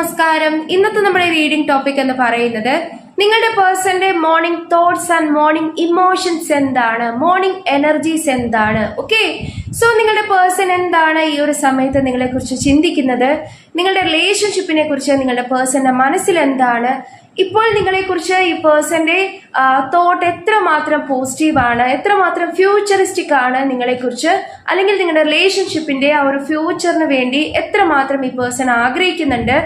നമസ്കാരം. ഇന്നത്തെ നമ്മുടെ റീഡിംഗ് ടോപ്പിക് എന്ന് പറയുന്നത് നിങ്ങളുടെ പേഴ്സന്റെ morning thoughts and morning emotions എന്താണ്, മോർണിംഗ് എനർജീസ് എന്താണ്. ഓക്കെ, സോ നിങ്ങളുടെ പേഴ്സൺ എന്താണ് ഈ ഒരു സമയത്ത് നിങ്ങളെ കുറിച്ച് ചിന്തിക്കുന്നത്, നിങ്ങളുടെ റിലേഷൻഷിപ്പിനെ കുറിച്ച് നിങ്ങളുടെ പേഴ്സന്റെ മനസ്സിൽ എന്താണ്, ഇപ്പോൾ നിങ്ങളെക്കുറിച്ച് ഈ പേഴ്സന്റെ തോട്ട് എത്രമാത്രം പോസിറ്റീവാണ്, എത്രമാത്രം ഫ്യൂച്ചറിസ്റ്റിക് ആണ് നിങ്ങളെക്കുറിച്ച്, അല്ലെങ്കിൽ നിങ്ങളുടെ റിലേഷൻഷിപ്പിന്റെ ആ ഒരു ഫ്യൂച്ചറിന് വേണ്ടി എത്രമാത്രം ഈ പേഴ്സൺ ആഗ്രഹിക്കുന്നുണ്ട്,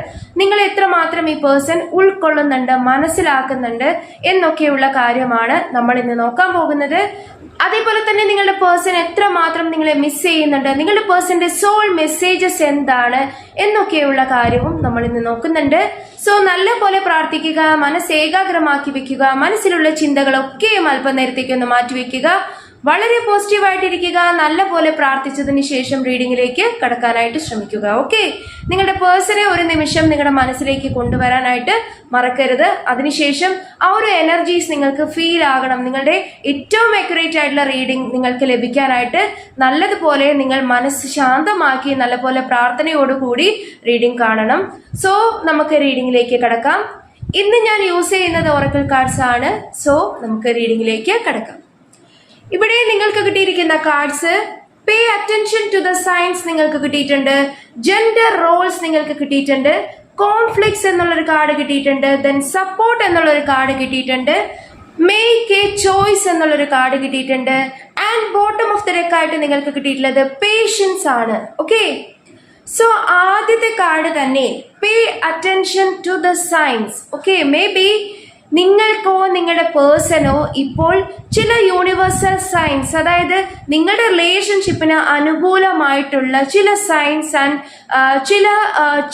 നിങ്ങൾ എത്രമാത്രം ഈ പേഴ്സൺ ഉൾക്കൊള്ളുന്നുണ്ട്, മനസ്സിലാക്കുന്നുണ്ട് എന്നൊക്കെയുള്ള കാര്യമാണ് നമ്മൾ ഇന്ന് നോക്കാൻ പോകുന്നത്. അതേപോലെ തന്നെ നിങ്ങളുടെ പേഴ്സൺ എത്രമാത്രം നിങ്ങളെ മിസ് ചെയ്യുന്നുണ്ട്, നിങ്ങളുടെ പേഴ്സന്റെ സോൾ മെസ്സേജസ് എന്താണ് എന്നൊക്കെയുള്ള കാര്യവും നമ്മൾ ഇന്ന് നോക്കുന്നുണ്ട്. സോ നല്ലപോലെ പ്രാർത്ഥിക്കുക, മനസ്സ് ഏകാഗ്രമാക്കി വെക്കുക, മനസ്സിലുള്ള ചിന്തകളൊക്കെയും അല്പനേരത്തേക്ക് ഒന്ന് മാറ്റിവെക്കുക, വളരെ പോസിറ്റീവായിട്ടിരിക്കുക, നല്ലപോലെ പ്രാർത്ഥിച്ചതിന് ശേഷം റീഡിങ്ങിലേക്ക് കടക്കാനായിട്ട് ശ്രമിക്കുക. ഓക്കെ, നിങ്ങളുടെ പേഴ്സണെ ഒരു നിമിഷം നിങ്ങളുടെ മനസ്സിലേക്ക് കൊണ്ടുവരാനായിട്ട് മറക്കരുത്. അതിനുശേഷം ആ ഒരു എനർജീസ് നിങ്ങൾക്ക് ഫീൽ ആകണം. നിങ്ങളുടെ ഏറ്റവും അക്യുറേറ്റ് ആയിട്ടുള്ള റീഡിംഗ് നിങ്ങൾക്ക് ലഭിക്കാനായിട്ട് നല്ലതുപോലെ നിങ്ങൾ മനസ്സ് ശാന്തമാക്കി നല്ലപോലെ പ്രാർത്ഥനയോടുകൂടി റീഡിംഗ് കാണണം. സോ നമുക്ക് റീഡിങ്ങിലേക്ക് കടക്കാം. ഇന്ന് ഞാൻ യൂസ് ചെയ്യുന്നത് ഒറക്കിൾ കാർഡ്സ് ആണ്. സോ നമുക്ക് റീഡിങ്ങിലേക്ക് കടക്കാം. ഇവിടെ നിങ്ങൾക്ക് കിട്ടിയിരിക്കുന്ന cards pay attention to the signs നിങ്ങൾക്ക് കിട്ടിയിട്ടുണ്ട്, ജെൻഡർ റോൾസ് നിങ്ങൾക്ക് കിട്ടിയിട്ടുണ്ട്, കോൺഫ്ലിക്ട്സ് എന്നുള്ളൊരു കാർഡ് കിട്ടിയിട്ടുണ്ട്, ദെൻ സപ്പോർട്ട് എന്നുള്ളൊരു കാർഡ് കിട്ടിയിട്ടുണ്ട്, മേക്ക് എ ചോയ്സ് എന്നുള്ളൊരു കാർഡ് കിട്ടിയിട്ടുണ്ട്, and bottom of the deck ആയിട്ട് നിങ്ങൾക്ക് കിട്ടിയിട്ടുള്ളത് പേഷ്യൻസ് ആണ്. ഓക്കെ, സോ ആദ്യത്തെ കാർഡ് തന്നെ pay attention to the signs. Okay, may be നിങ്ങൾക്കോ നിങ്ങളുടെ പേഴ്സണോ ഇപ്പോൾ ചില യൂണിവേഴ്സൽ സൈൻസ്, അതായത് നിങ്ങളുടെ റിലേഷൻഷിപ്പിന് അനുകൂലമായിട്ടുള്ള ചില സൈൻസ് ആൻഡ് ചില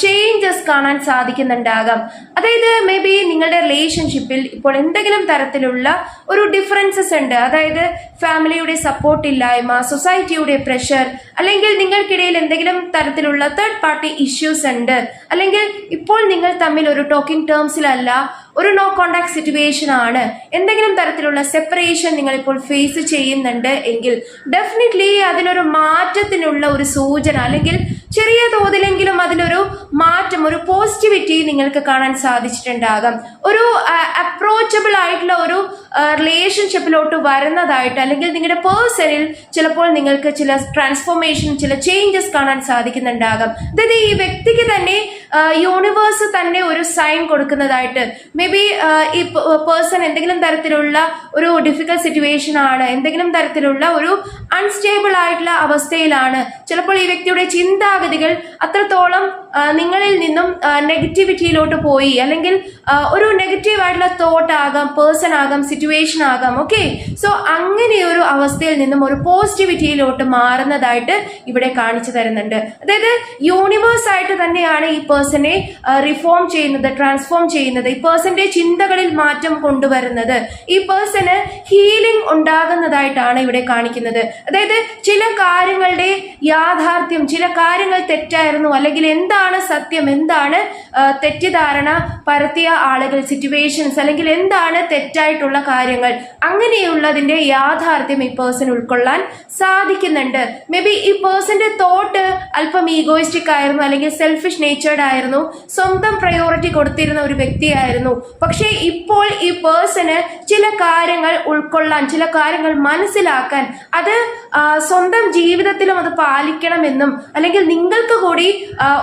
ചേഞ്ചസ് കാണാൻ സാധിക്കുന്നുണ്ടാകാം. അതായത് മേ ബി നിങ്ങളുടെ റിലേഷൻഷിപ്പിൽ ഇപ്പോൾ എന്തെങ്കിലും തരത്തിലുള്ള ഒരു ഡിഫറൻസസ് ഉണ്ട്. അതായത് ഫാമിലിയുടെ സപ്പോർട്ട് ഇല്ലായ്മ, സൊസൈറ്റിയുടെ പ്രഷർ, അല്ലെങ്കിൽ നിങ്ങൾക്കിടയിൽ എന്തെങ്കിലും തരത്തിലുള്ള തേർഡ് പാർട്ടി ഇഷ്യൂസ് ഉണ്ട്, അല്ലെങ്കിൽ ഇപ്പോൾ നിങ്ങൾ തമ്മിൽ ഒരു ടോക്കിംഗ് ടേംസിലല്ല, ഒരു നോ കോണ്ടാക്ട് സിറ്റുവേഷൻ ആണ്, എന്തെങ്കിലും തരത്തിലുള്ള സെപ്പറേഷൻ നിങ്ങൾ ഇപ്പോൾ ഫേസ് ചെയ്യുന്നുണ്ട് എങ്കിൽ ഡെഫിനറ്റ്ലി അതിനൊരു മാറ്റത്തിനുള്ള ഒരു സൂചന, അല്ലെങ്കിൽ ചെറിയ തോതിലെങ്കിലും അതിലൊരു മാറ്റം, ഒരു പോസിറ്റിവിറ്റി നിങ്ങൾക്ക് കാണാൻ സാധിച്ചിട്ടുണ്ടാകാം. ഒരു അപ്രോച്ചബിൾ ആയിട്ടുള്ള ഒരു റിലേഷൻഷിപ്പിലോട്ട് വരുന്നതായിട്ട്, അല്ലെങ്കിൽ നിങ്ങളുടെ പേഴ്സണിൽ ചിലപ്പോൾ നിങ്ങൾക്ക് ചില ട്രാൻസ്ഫോർമേഷൻ, ചില ചേഞ്ചസ് കാണാൻ സാധിക്കുന്നുണ്ടാകാം. അതായത് ഈ വ്യക്തിക്ക് തന്നെ യൂണിവേഴ്സ് തന്നെ ഒരു സൈൻ കൊടുക്കുന്നതായിട്ട്, മേ ബി ഈ പേഴ്സൺ എന്തെങ്കിലും തരത്തിലുള്ള ഒരു ഡിഫിക്കൽട്ട് സിറ്റുവേഷൻ ആണ്, എന്തെങ്കിലും തരത്തിലുള്ള ഒരു അൺസ്റ്റേബിൾ ആയിട്ടുള്ള അവസ്ഥയിലാണ്. ചിലപ്പോൾ ഈ വ്യക്തിയുടെ ചിന്താഗതികൾ അത്രത്തോളം നിങ്ങളിൽ നിന്നും നെഗറ്റിവിറ്റിയിലോട്ട് പോയി, അല്ലെങ്കിൽ ഒരു നെഗറ്റീവ് ആയിട്ടുള്ള തോട്ട് ആകാം, പേഴ്സൺ ആകാം, സിറ്റുവേഷൻ ആകാം. ഓക്കെ, സോ അങ്ങനെ ഒരു അവസ്ഥയിൽ നിന്നും ഒരു പോസിറ്റിവിറ്റിയിലോട്ട് മാറുന്നതായിട്ട് ഇവിടെ കാണിച്ചു തരുന്നുണ്ട്. അതായത് യൂണിവേഴ്സ് ആയിട്ട് തന്നെയാണ് ഈ പേഴ്സണെ റിഫോം ചെയ്യുന്നത്, ട്രാൻസ്ഫോം ചെയ്യുന്നത്, ഈ പേഴ്സന്റെ ചിന്തകളിൽ മാറ്റം കൊണ്ടുവരുന്നത്, ഈ പേഴ്സണ് ഹീലിംഗ് ഉണ്ടാകുന്നതായിട്ടാണ് ഇവിടെ കാണിക്കുന്നത്. അതായത് ചില കാര്യങ്ങളുടെ യാഥാർത്ഥ്യം, ചില കാര്യങ്ങൾ തെറ്റായിരുന്നു, അല്ലെങ്കിൽ എന്താണ് സത്യം, എന്താണ് തെറ്റിദ്ധാരണ പരത്തിയ ആളുകൾ, സിറ്റുവേഷൻസ്, അല്ലെങ്കിൽ എന്താണ് തെറ്റായിട്ടുള്ള കാര്യങ്ങൾ, അങ്ങനെയുള്ളതിന്റെ യാഥാർത്ഥ്യം ഈ പേഴ്സൺ ഉൾക്കൊള്ളാൻ സാധിക്കുന്നുണ്ട്. മേ ബി ഈ പേഴ്സന്റെ തോട്ട് അല്പം ഈഗോയിസ്റ്റിക് ആയിരുന്നു, അല്ലെങ്കിൽ സെൽഫിഷ് നേച്ചേർഡ് ആയിരുന്നു, സ്വന്തം പ്രയോറിറ്റി കൊടുത്തിരുന്ന ഒരു വ്യക്തിയായിരുന്നു. പക്ഷേ ഇപ്പോൾ ഈ പേഴ്സണ് ചില കാര്യങ്ങൾ ഉൾക്കൊള്ളാൻ, ചില കാര്യങ്ങൾ മനസ്സിലാക്കാൻ, അത് സ്വന്തം ജീവിതത്തിലും അത് പാലിക്കണമെന്നും, അല്ലെങ്കിൽ നിങ്ങൾക്ക് കൂടി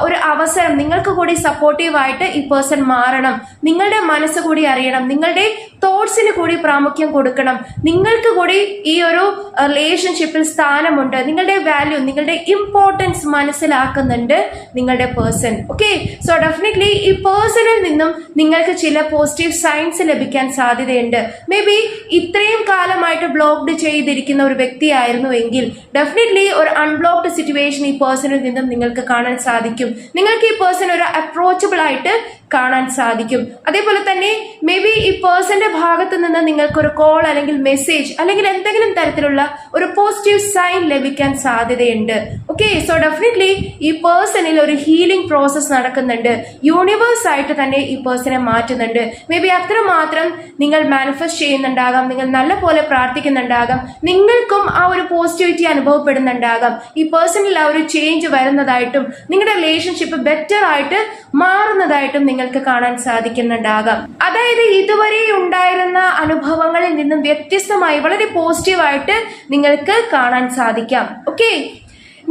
ഒരു അവസരം, നിങ്ങൾക്ക് കൂടി സപ്പോർട്ടീവായിട്ട് ഈ പേഴ്സൺ മാറണം, നിങ്ങളുടെ മനസ്സ് കൂടി അറിയണം, നിങ്ങളുടെ തോട്ട്സിന് കൂടി പ്രാമുഖ്യം കൊടുക്കണം, നിങ്ങൾക്ക് കൂടി ഈ ഒരു റിലേഷൻഷിപ്പിൽ സ്ഥാനമുണ്ട്, നിങ്ങളുടെ വാല്യൂ, നിങ്ങളുടെ ഇമ്പോർട്ടൻസ് മനസ്സിലാക്കുന്നുണ്ട് നിങ്ങളുടെ പേഴ്സൺ. ഓക്കെ, സോ ഡെഫിനറ്റ്ലി ഈ പേഴ്സണിൽ നിന്നും നിങ്ങൾക്ക് ചില പോസിറ്റീവ് സൈൻസ് ലഭിക്കാൻ സാധ്യതയുണ്ട്. മേ ബി ഇത്രയും കാലമായിട്ട് ബ്ലോക്ക്ഡ് ചെയ്തിരിക്കുന്ന ഒരു വ്യക്തിയായിരുന്നു എങ്കിൽ ഡെഫിനറ്റ്ലി ഒരു അൺബ്ലോക്ക്ഡ് സിറ്റുവേഷൻ ഈ പേഴ്സണിൽ നിന്നും നിങ്ങൾക്ക് കാണാൻ സാധിക്കും. നിങ്ങൾക്ക് ഈ പേഴ്സൺ ഒരു അപ്രോച്ചബിൾ ആയിട്ട് കാണാൻ സാധിക്കും. അതേപോലെ തന്നെ മേ ബി ഈ പേഴ്സന്റെ ഭാഗത്ത് നിന്ന് നിങ്ങൾക്കൊരു കോൾ അല്ലെങ്കിൽ മെസ്സേജ് അല്ലെങ്കിൽ എന്തെങ്കിലും തരത്തിലുള്ള ഒരു പോസിറ്റീവ് സൈൻ ലഭിക്കാൻ സാധ്യതയുണ്ട്. ഓക്കെ, സോ ഡെഫിനറ്റ്ലി ഈ പേഴ്സണിൽ ഒരു ഹീലിംഗ് പ്രോസസ് നടക്കുന്നുണ്ട്. യൂണിവേഴ്സ് ആയിട്ട് തന്നെ ഈ പേഴ്സണെ മാറ്റുന്നുണ്ട്. മേ ബി അത്രമാത്രം നിങ്ങൾ മാനിഫെസ്റ്റ് ചെയ്യുന്നുണ്ടാകാം, നിങ്ങൾ നല്ല പോലെ പ്രാർത്ഥിക്കുന്നുണ്ടാകാം, നിങ്ങൾക്കും ആ ഒരു പോസിറ്റിവിറ്റി അനുഭവപ്പെടുന്നുണ്ടാകാം. ഈ പേഴ്സണിൽ ആ ഒരു ചേഞ്ച് വരുന്നതായിട്ടും നിങ്ങളുടെ റിലേഷൻഷിപ്പ് ബെറ്റർ ആയിട്ട് മാറുന്നതായിട്ടും നിങ്ങൾക്ക് കാണാൻ സാധിക്കുന്നുണ്ടാകാം. അതായത് ഇതുവരെ ഉണ്ടായിരുന്ന അനുഭവങ്ങളിൽ നിന്നും വ്യത്യസ്തമായി വളരെ പോസിറ്റീവായിട്ട് നിങ്ങൾക്ക് കാണാൻ സാധിക്കാം. ഓക്കെ,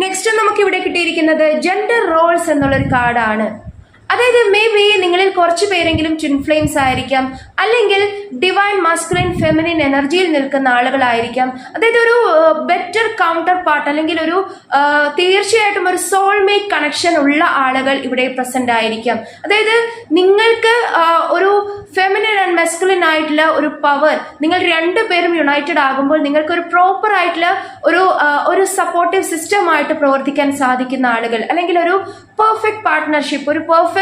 നെക്സ്റ്റ് നമുക്ക് ഇവിടെ കിട്ടിയിരിക്കുന്നത് ജെൻഡർ റോൾസ് എന്നുള്ളൊരു കാർഡാണ്. അതായത് മേ ബി നിങ്ങളിൽ കുറച്ച് പേരെങ്കിലും ട്വിൻ ഫ്ലെയിംസ് ആയിരിക്കാം, അല്ലെങ്കിൽ ഡിവൈൻ മാസ്കുലൈൻ ഫെമിനിൻ എനർജിയിൽ നിൽക്കുന്ന ആളുകളായിരിക്കാം. അതായത് ഒരു ബെറ്റർ കൗണ്ടർ പാർട്ട് അല്ലെങ്കിൽ ഒരു തീർച്ചയായിട്ടും ഒരു സോൾമേറ്റ് കണക്ഷൻ ഉള്ള ആളുകൾ ഇവിടെ പ്രസന്റ് ആയിരിക്കാം. അതായത് നിങ്ങൾക്ക് ഒരു ഫെമിനിൻ ആൻഡ് മെസ്കുലിൻ ആയിട്ടുള്ള ഒരു പവർ, നിങ്ങൾ രണ്ടുപേരും യുണൈറ്റഡ് ആകുമ്പോൾ നിങ്ങൾക്ക് ഒരു പ്രോപ്പർ ആയിട്ടുള്ള ഒരു സപ്പോർട്ടീവ് സിസ്റ്റം ആയിട്ട് പ്രവർത്തിക്കാൻ സാധിക്കുന്ന ആളുകൾ, അല്ലെങ്കിൽ ഒരു പെർഫെക്റ്റ് പാർട്ട്ണർഷിപ്പ്, ഒരു perfect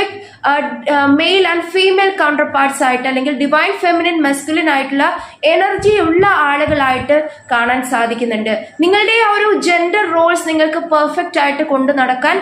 male and female counter parts ആയിട്ട്, അല്ലെങ്കിൽ ഡിവൈൻ ഫെമിനിൻ മെസ്കുലിൻ ആയിട്ടുള്ള എനർജി ഉള്ള ആളുകളായിട്ട് കാണാൻ സാധിക്കുന്നുണ്ട്. നിങ്ങളുടെ ആ ഒരു ജെൻഡർ റോൾസ് നിങ്ങൾക്ക് പെർഫെക്റ്റ് ആയിട്ട് കൊണ്ടു നടക്കാൻ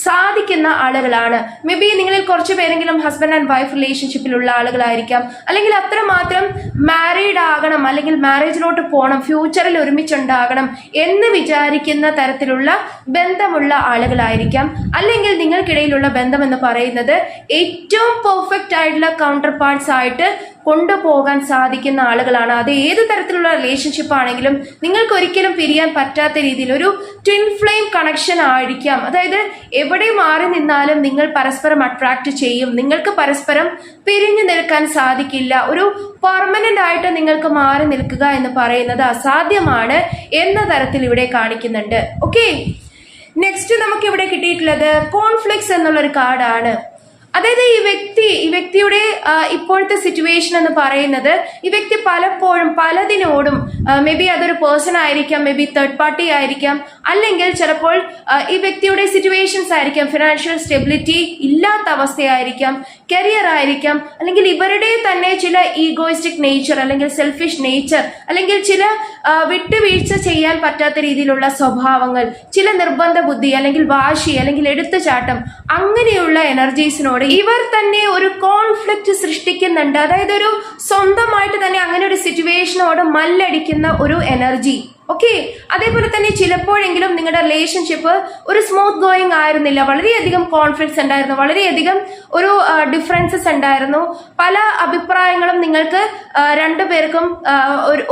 സാധിക്കുന്ന ആളുകളാണ്. മേ ബി നിങ്ങളിൽ കുറച്ച് പേരെങ്കിലും ഹസ്ബൻഡ് ആൻഡ് വൈഫ് റിലേഷൻഷിപ്പിലുള്ള ആളുകളായിരിക്കാം, അല്ലെങ്കിൽ അത്രമാത്രം മാരീഡ് ആകണം, അല്ലെങ്കിൽ മാരേജിലോട്ട് പോകണം, ഫ്യൂച്ചറിൽ ഒരുമിച്ചുണ്ടാകണം എന്ന് വിചാരിക്കുന്ന തരത്തിലുള്ള ബന്ധമുള്ള ആളുകളായിരിക്കാം. അല്ലെങ്കിൽ നിങ്ങൾക്കിടയിലുള്ള ബന്ധം എന്ന് പറയുന്നത് ഏറ്റവും പെർഫെക്റ്റ് ആയിട്ടുള്ള കൗണ്ടർ പാർട്സ് ആയിട്ട് കൊണ്ടുപോകാൻ സാധിക്കുന്ന ആളുകളാണ്. അത് ഏത് തരത്തിലുള്ള റിലേഷൻഷിപ്പ് ആണെങ്കിലും നിങ്ങൾക്ക് ഒരിക്കലും പിരിയാൻ പറ്റാത്ത രീതിയിൽ ഒരു ട്വിൻ ഫ്ലെയിം കണക്ഷൻ ആയിരിക്കാം. അതായത് എവിടെ മാറി നിന്നാലും നിങ്ങൾ പരസ്പരം അട്രാക്ട് ചെയ്യും, നിങ്ങൾക്ക് പരസ്പരം പിരിഞ്ഞു നിൽക്കാൻ സാധിക്കില്ല. ഒരു പെർമനന്റ് ആയിട്ട് നിങ്ങൾക്ക് മാറി നിൽക്കുക എന്ന് പറയുന്നത് അസാധ്യമാണ് എന്ന തരത്തിൽ ഇവിടെ കാണിക്കുന്നുണ്ട്. ഓക്കെ, നെക്സ്റ്റ് നമുക്ക് ഇവിടെ കിട്ടിയിട്ടുള്ളത് കോൺഫ്ലിക്ട്സ് എന്നുള്ളൊരു കാർഡാണ്. അതായത് ഈ വ്യക്തിയുടെ ഇപ്പോഴത്തെ സിറ്റുവേഷൻ എന്ന് പറയുന്നത്, ഈ വ്യക്തി പലപ്പോഴും പലതിനോടും മേ ബി അതൊരു പേഴ്സൺ ആയിരിക്കാം, മേ ബി തേർഡ് പാർട്ടി ആയിരിക്കാം, അല്ലെങ്കിൽ ചിലപ്പോൾ ഈ വ്യക്തിയുടെ സിറ്റുവേഷൻസ് ആയിരിക്കാം, ഫിനാൻഷ്യൽ സ്റ്റെബിലിറ്റി ഇല്ലാത്ത അവസ്ഥയായിരിക്കാം, കരിയർ ആയിരിക്കാം, അല്ലെങ്കിൽ ഇവരുടെ തന്നെ ചില ഈഗോയിസ്റ്റിക് നേച്ചർ, അല്ലെങ്കിൽ സെൽഫിഷ് നേച്ചർ, അല്ലെങ്കിൽ ചില വിട്ടുവീഴ്ച ചെയ്യാൻ പറ്റാത്ത രീതിയിലുള്ള സ്വഭാവങ്ങൾ, ചില നിർബന്ധ ബുദ്ധി, അല്ലെങ്കിൽ വാശി, അല്ലെങ്കിൽ എടുത്തുചാട്ടം, അങ്ങനെയുള്ള എനർജീസിനോട് ഇവർ തന്നെ ഒരു കോൺഫ്ലിക്റ്റ് സൃഷ്ടിക്കുന്നുണ്ട്. അതായത് ഒരു സ്വന്തമായിട്ട് തന്നെ അങ്ങനെ ഒരു സിറ്റുവേഷനോട് മല്ലടിക്കുന്ന ഒരു എനർജി. ഓക്കെ, അതേപോലെ തന്നെ ചിലപ്പോഴെങ്കിലും നിങ്ങളുടെ റിലേഷൻഷിപ്പ് ഒരു സ്മൂത്ത് ഗോയിങ് ആയിരുന്നില്ല, വളരെയധികം കോൺഫ്ലിക്ട്സ് ഉണ്ടായിരുന്നു, വളരെയധികം ഒരു ഡിഫറൻസസ് ഉണ്ടായിരുന്നു, പല അഭിപ്രായങ്ങളും നിങ്ങൾക്ക് രണ്ടുപേർക്കും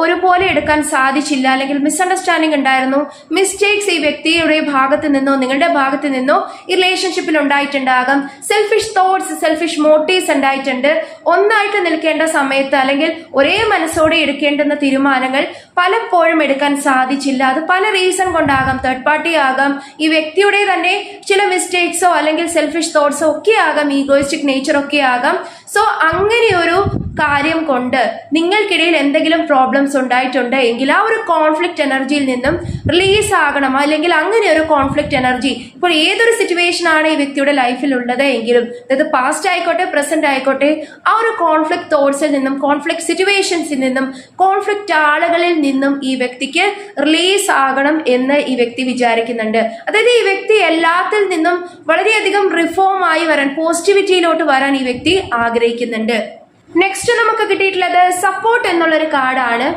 ഒരുപോലെ എടുക്കാൻ സാധിച്ചില്ല, അല്ലെങ്കിൽ മിസ്അണ്ടർസ്റ്റാൻഡിങ് ഉണ്ടായിരുന്നു, മിസ്റ്റേക്സ് ഈ വ്യക്തിയുടെ ഭാഗത്ത് നിന്നോ നിങ്ങളുടെ ഭാഗത്ത് നിന്നോ ഈ റിലേഷൻഷിപ്പിൽ ഉണ്ടായിട്ടുണ്ടാകാം, സെൽഫിഷ് തോട്ട്സ്, സെൽഫിഷ് മോട്ടീവ്സ് ഉണ്ടായിട്ടുണ്ട്. ഒന്നായിട്ട് നിൽക്കേണ്ട സമയത്ത് അല്ലെങ്കിൽ ഒരേ മനസ്സോടെ എടുക്കേണ്ടുന്ന തീരുമാനങ്ങൾ പലപ്പോഴും എടുക്കാൻ സാധിച്ചില്ല. അത് പല റീസൺ കൊണ്ടാകാം, തേർഡ് പാർട്ടി ആകാം, ഈ വ്യക്തിയുടെ തന്നെ ചില മിസ്റ്റേക്സോ അല്ലെങ്കിൽ സെൽഫിഷ് തോട്ട്സോ ഒക്കെ ആകാം, ഈഗോയിസ്റ്റിക് നേച്ചർ ഒക്കെ ആകാം. സോ അങ്ങനെ ഒരു കാര്യം കൊണ്ട് നിങ്ങൾക്കിടയിൽ എന്തെങ്കിലും പ്രോബ്ലംസ് ഉണ്ടായിട്ടുണ്ട് എങ്കിൽ ആ ഒരു കോൺഫ്ലിക്റ്റ് എനർജിയിൽ നിന്നും റിലീസ് ആകണം, അല്ലെങ്കിൽ അങ്ങനെ ഒരു കോൺഫ്ലിക്റ്റ് എനർജി ഇപ്പോൾ ഏതൊരു സിറ്റുവേഷൻ ആണ് ഈ വ്യക്തിയുടെ ലൈഫിൽ ഉള്ളത് എങ്കിലും, അതായത് പാസ്റ്റ് ആയിക്കോട്ടെ പ്രസന്റ് ആയിക്കോട്ടെ, ആ ഒരു കോൺഫ്ലിക്റ്റ് തോട്ട്സിൽ നിന്നും, കോൺഫ്ലിക്റ്റ് സിറ്റുവേഷൻസിൽ നിന്നും, കോൺഫ്ലിക്റ്റ് ആളുകളിൽ നിന്നും ഈ വ്യക്തിക്ക് റിലീസ് ആകണം എന്ന് ഈ വ്യക്തി വിചാരിക്കുന്നുണ്ട്. അതായത് ഈ വ്യക്തി എല്ലാത്തിൽ നിന്നും വളരെയധികം റിഫോം ആയി വരാൻ, പോസിറ്റിവിറ്റിയിലോട്ട് വരാൻ ഈ വ്യക്തി ആഗ്രഹിക്കുന്നുണ്ട്. നെക്സ്റ്റ് നമുക്ക് കിട്ടിയിട്ടുള്ളത് സപ്പോർട്ട് എന്നുള്ളൊരു കാർഡാണ്.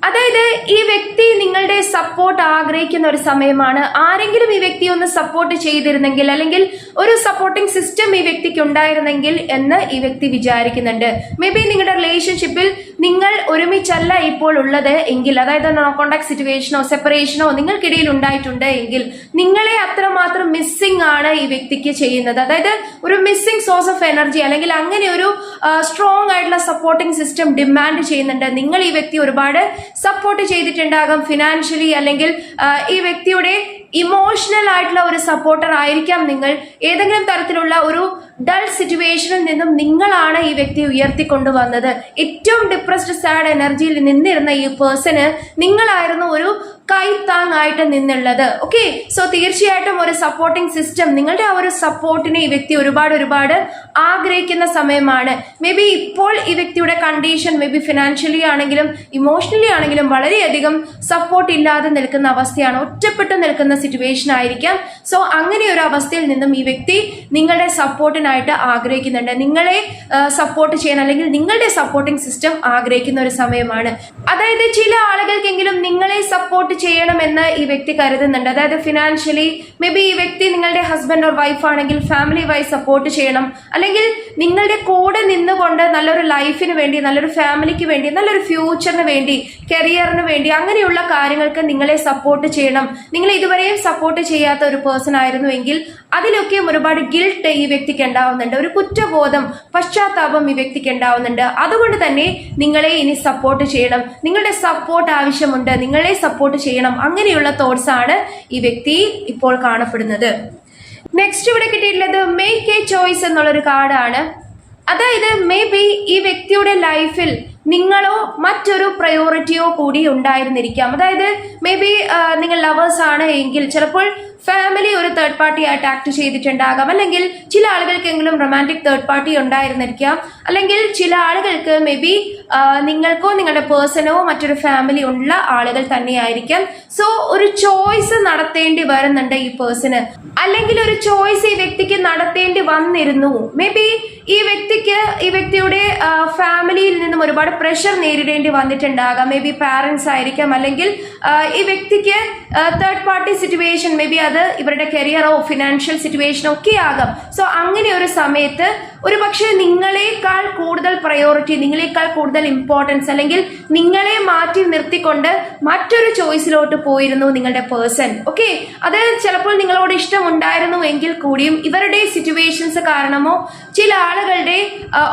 അതായത് ഈ വ്യക്തി നിങ്ങളുടെ സപ്പോർട്ട് ആഗ്രഹിക്കുന്ന ഒരു സമയമാണ്. ആരെങ്കിലും ഈ വ്യക്തി ഒന്ന് സപ്പോർട്ട് ചെയ്തിരുന്നെങ്കിൽ, അല്ലെങ്കിൽ ഒരു സപ്പോർട്ടിംഗ് സിസ്റ്റം ഈ വ്യക്തിക്ക് ഉണ്ടായിരുന്നെങ്കിൽ എന്ന് ഈ വ്യക്തി വിചാരിക്കുന്നുണ്ട്. മേ ബി നിങ്ങളുടെ റിലേഷൻഷിപ്പിൽ നിങ്ങൾ ഒരുമിച്ചല്ല ഇപ്പോൾ ഉള്ളത് എങ്കിൽ, അതായത് നോ കോണ്ടാക്ട് സിറ്റുവേഷനോ സെപ്പറേഷനോ നിങ്ങൾക്കിടയിൽ ഉണ്ടായിട്ടുണ്ട് എങ്കിൽ, നിങ്ങളെ അത്രമാത്രം മിസ്സിംഗ് ആണ് ഈ വ്യക്തിക്ക് ചെയ്യുന്നത്. അതായത് ഒരു മിസ്സിംഗ് സോഴ്സ് ഓഫ് എനർജി, അല്ലെങ്കിൽ അങ്ങനെ ഒരു സ്ട്രോങ് ആയിട്ടുള്ള സപ്പോർട്ടിംഗ് സിസ്റ്റം ഡിമാൻഡ് ചെയ്യുന്നുണ്ട്. നിങ്ങൾ ഈ വ്യക്തി ഒരുപാട് സപ്പോർട്ട് ചെയ്തിട്ടുണ്ടാകാം ഫിനാൻഷ്യലി, അല്ലെങ്കിൽ ഈ വ്യക്തിയുടെ ഇമോഷണൽ ആയിട്ടുള്ള ഒരു സപ്പോർട്ടർ ആയിരിക്കാം നിങ്ങൾ. ഏതെങ്കിലും തരത്തിലുള്ള ഒരു ഡൾ സിറ്റുവേഷനിൽ നിന്നും നിങ്ങളാണ് ഈ വ്യക്തി ഉയർത്തിക്കൊണ്ടുവന്നത്. ഏറ്റവും ഡിപ്രസ്ഡ് സാഡ് എനർജിയിൽ നിന്നിരുന്ന ഈ പേഴ്സണ് നിങ്ങളായിരുന്നു ഒരു കൈത്താങ്ങായിട്ട് നിന്നുള്ളത്. ഓക്കെ, സോ തീർച്ചയായിട്ടും ഒരു സപ്പോർട്ടിംഗ് സിസ്റ്റം, നിങ്ങളുടെ ആ ഒരു സപ്പോർട്ടിനെ ഈ വ്യക്തി ഒരുപാട് ആഗ്രഹിക്കുന്ന സമയമാണ്. മേ ബി ഇപ്പോൾ ഈ വ്യക്തിയുടെ കണ്ടീഷൻ മേ ബി ഫിനാൻഷ്യലി ആണെങ്കിലും ഇമോഷണലി ആണെങ്കിലും വളരെയധികം സപ്പോർട്ട് ഇല്ലാതെ നിൽക്കുന്ന അവസ്ഥയാണ്, ഒറ്റപ്പെട്ടു നിൽക്കുന്ന സിറ്റുവേഷൻ ആയിരിക്കാം. സോ അങ്ങനെ ഒരു അവസ്ഥയിൽ നിന്നും ഈ വ്യക്തി നിങ്ങളുടെ സപ്പോർട്ടിനായിട്ട് ആഗ്രഹിക്കുന്നുണ്ട്, നിങ്ങളെ സപ്പോർട്ട് ചെയ്യാൻ അല്ലെങ്കിൽ നിങ്ങളുടെ സപ്പോർട്ടിംഗ് സിസ്റ്റം ആഗ്രഹിക്കുന്ന ഒരു സമയമാണ്. അതായത് ചില ആളുകൾക്കെങ്കിലും നിങ്ങളെ സപ്പോർട്ട് ചെയ്യണമെന്ന് ഈ വ്യക്തി കരുതുന്നുണ്ട്. അതായത് ഫിനാൻഷ്യലി മേ ബി ഈ വ്യക്തി നിങ്ങളുടെ ഹസ്ബൻഡ് ഓർ വൈഫ് ആണെങ്കിൽ ഫാമിലി വൈസ് സപ്പോർട്ട് ചെയ്യണം, അല്ലെങ്കിൽ നിങ്ങളുടെ കൂടെ നിന്നുകൊണ്ട് നല്ലൊരു ലൈഫിന് വേണ്ടി, നല്ലൊരു ഫാമിലിക്ക് വേണ്ടി, നല്ലൊരു ഫ്യൂച്ചറിന് വേണ്ടി, കരിയറിന് വേണ്ടി, അങ്ങനെയുള്ള കാര്യങ്ങൾക്ക് നിങ്ങളെ സപ്പോർട്ട് ചെയ്യണം. നിങ്ങൾ ഇതുവരെയും സപ്പോർട്ട് ചെയ്യാത്ത ഒരു പേഴ്സൺ ആയിരുന്നുവെങ്കിൽ അതിലൊക്കെ ഒരുപാട് ഗിൽട്ട് ഈ വ്യക്തിക്ക് ഉണ്ടാവുന്നുണ്ട്, ഒരു കുറ്റബോധം, പശ്ചാത്താപം ഈ വ്യക്തിക്ക് ഉണ്ടാവുന്നുണ്ട്. അതുകൊണ്ട് തന്നെ നിങ്ങളെ ഇനി സപ്പോർട്ട് ചെയ്യണം, നിങ്ങളുടെ സപ്പോർട്ട് ആവശ്യമുണ്ട്, നിങ്ങളെ സപ്പോർട്ട് ചെയ്യണം, അങ്ങനെയുള്ള തോട്ട്സ് ആണ് ഈ വ്യക്തി ഇപ്പോൾ കാണപ്പെടുന്നത്. നെക്സ്റ്റ് ഇവിടെ കിട്ടിയിട്ടുള്ളത് മേക്ക് എ ചോയ്സ് എന്നുള്ളൊരു കാർഡാണ്. അതായത് മേ ബി ഈ വ്യക്തിയുടെ ലൈഫിൽ നിങ്ങളോ മറ്റൊരു പ്രയോറിറ്റിയോ കൂടി ഉണ്ടായിരുന്നിരിക്കാം. അതായത് മേ ബി നിങ്ങൾ ലവേഴ്സ് ആണ് എങ്കിൽ ചിലപ്പോൾ ഫാമിലി ഒരു തേർഡ് പാർട്ടി ആയിട്ട് ആക്ട് ചെയ്തിട്ടുണ്ടാകാം, അല്ലെങ്കിൽ ചില ആളുകൾക്കെങ്കിലും റൊമാൻറ്റിക് തേർഡ് പാർട്ടി ഉണ്ടായിരുന്നിരിക്കാം, അല്ലെങ്കിൽ ചില ആളുകൾക്ക് മേ ബി നിങ്ങൾക്കോ നിങ്ങളുടെ പേഴ്സണോ മറ്റൊരു ഫാമിലി ഉള്ള ആളുകൾ തന്നെയായിരിക്കാം. സോ ഒരു ചോയ്സ് നടത്തേണ്ടി വരുന്നുണ്ട് ഈ പേഴ്സണ്, അല്ലെങ്കിൽ ഒരു ചോയ്സ് ഈ വ്യക്തിക്ക് നടത്തേണ്ടി വന്നിരുന്നു. മേ ബി ഈ വ്യക്തിയുടെ ഫാമിലിയിൽ നിന്നും ഒരുപാട് പ്രഷർ നേരിടേണ്ടി വന്നിട്ടുണ്ടാകാം. മേ ബി പാരന്റ്സ് ആയിരിക്കാം, അല്ലെങ്കിൽ ഈ വ്യക്തിക്ക് third party situation, may be അത് ഇവരുടെ കരിയറോ ഫിനാൻഷ്യൽ സിറ്റുവേഷനോ ഒക്കെ ആകാം. സോ അങ്ങനെ ഒരു സമയത്ത് ഒരു പക്ഷേ നിങ്ങളെക്കാൾ കൂടുതൽ പ്രയോറിറ്റി, നിങ്ങളെക്കാൾ കൂടുതൽ ഇമ്പോർട്ടൻസ്, അല്ലെങ്കിൽ നിങ്ങളെ മാറ്റി നിർത്തിക്കൊണ്ട് മറ്റൊരു ചോയ്സിലോട്ട് പോയിരുന്നു നിങ്ങളുടെ പേഴ്സൺ. ഓക്കെ, അത് ചിലപ്പോൾ നിങ്ങളോട് ഇഷ്ടമുണ്ടായിരുന്നു എങ്കിൽ കൂടിയും ഇവരുടെ സിറ്റുവേഷൻസ് കാരണമോ ചില ആളുകളുടെ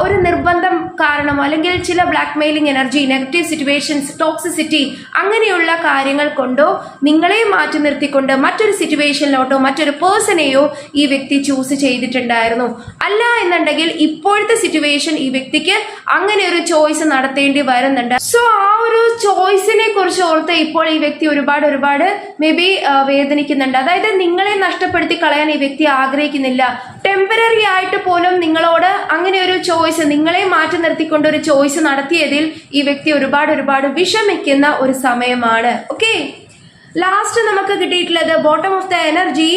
ഒരു നിർബന്ധം കാരണമോ, അല്ലെങ്കിൽ ചില black mailing energy, negative situations, toxicity, അങ്ങനെയുള്ള കാര്യങ്ങൾ കൊണ്ടോ നിങ്ങളെ മാറ്റി നിർത്തിക്കൊണ്ട് മറ്റൊരു സിറ്റുവേഷനിലോട്ടോ മറ്റൊരു പേഴ്സണെയോ ഈ വ്യക്തി ചൂസ് ചെയ്തിട്ടുണ്ടായിരുന്നു. അല്ല എന്നുണ്ടെങ്കിൽ ഇപ്പോഴത്തെ സിറ്റുവേഷൻ ഈ വ്യക്തിക്ക് അങ്ങനെ ഒരു ചോയ്സ് നടത്തേണ്ടി വരുന്നുണ്ട്. സോ ആ ഒരു ചോയ്സിനെ കുറിച്ച് ഓർത്ത് ഇപ്പോൾ ഈ വ്യക്തി ഒരുപാട് മേ ബി വേദനിക്കുന്നുണ്ട്. അതായത് നിങ്ങളെ നഷ്ടപ്പെടുത്തി കളയാൻ ഈ വ്യക്തി ആഗ്രഹിക്കുന്നില്ല. ടെമ്പററി ആയിട്ട് പോലും നിങ്ങളോട് അങ്ങനെ ഒരു ചോയ്സ്, നിങ്ങളെ മാറ്റി നിർത്തിക്കൊണ്ട് ഒരു ചോയ്സ് നടത്തിയതിൽ ഈ വ്യക്തി ഒരുപാട് വിഷമിക്കുന്ന ഒരു സമയമാണ്. ഓക്കെ, ലാസ്റ്റ് നമുക്ക് കിട്ടിയിട്ടുള്ളത് bottom of the energy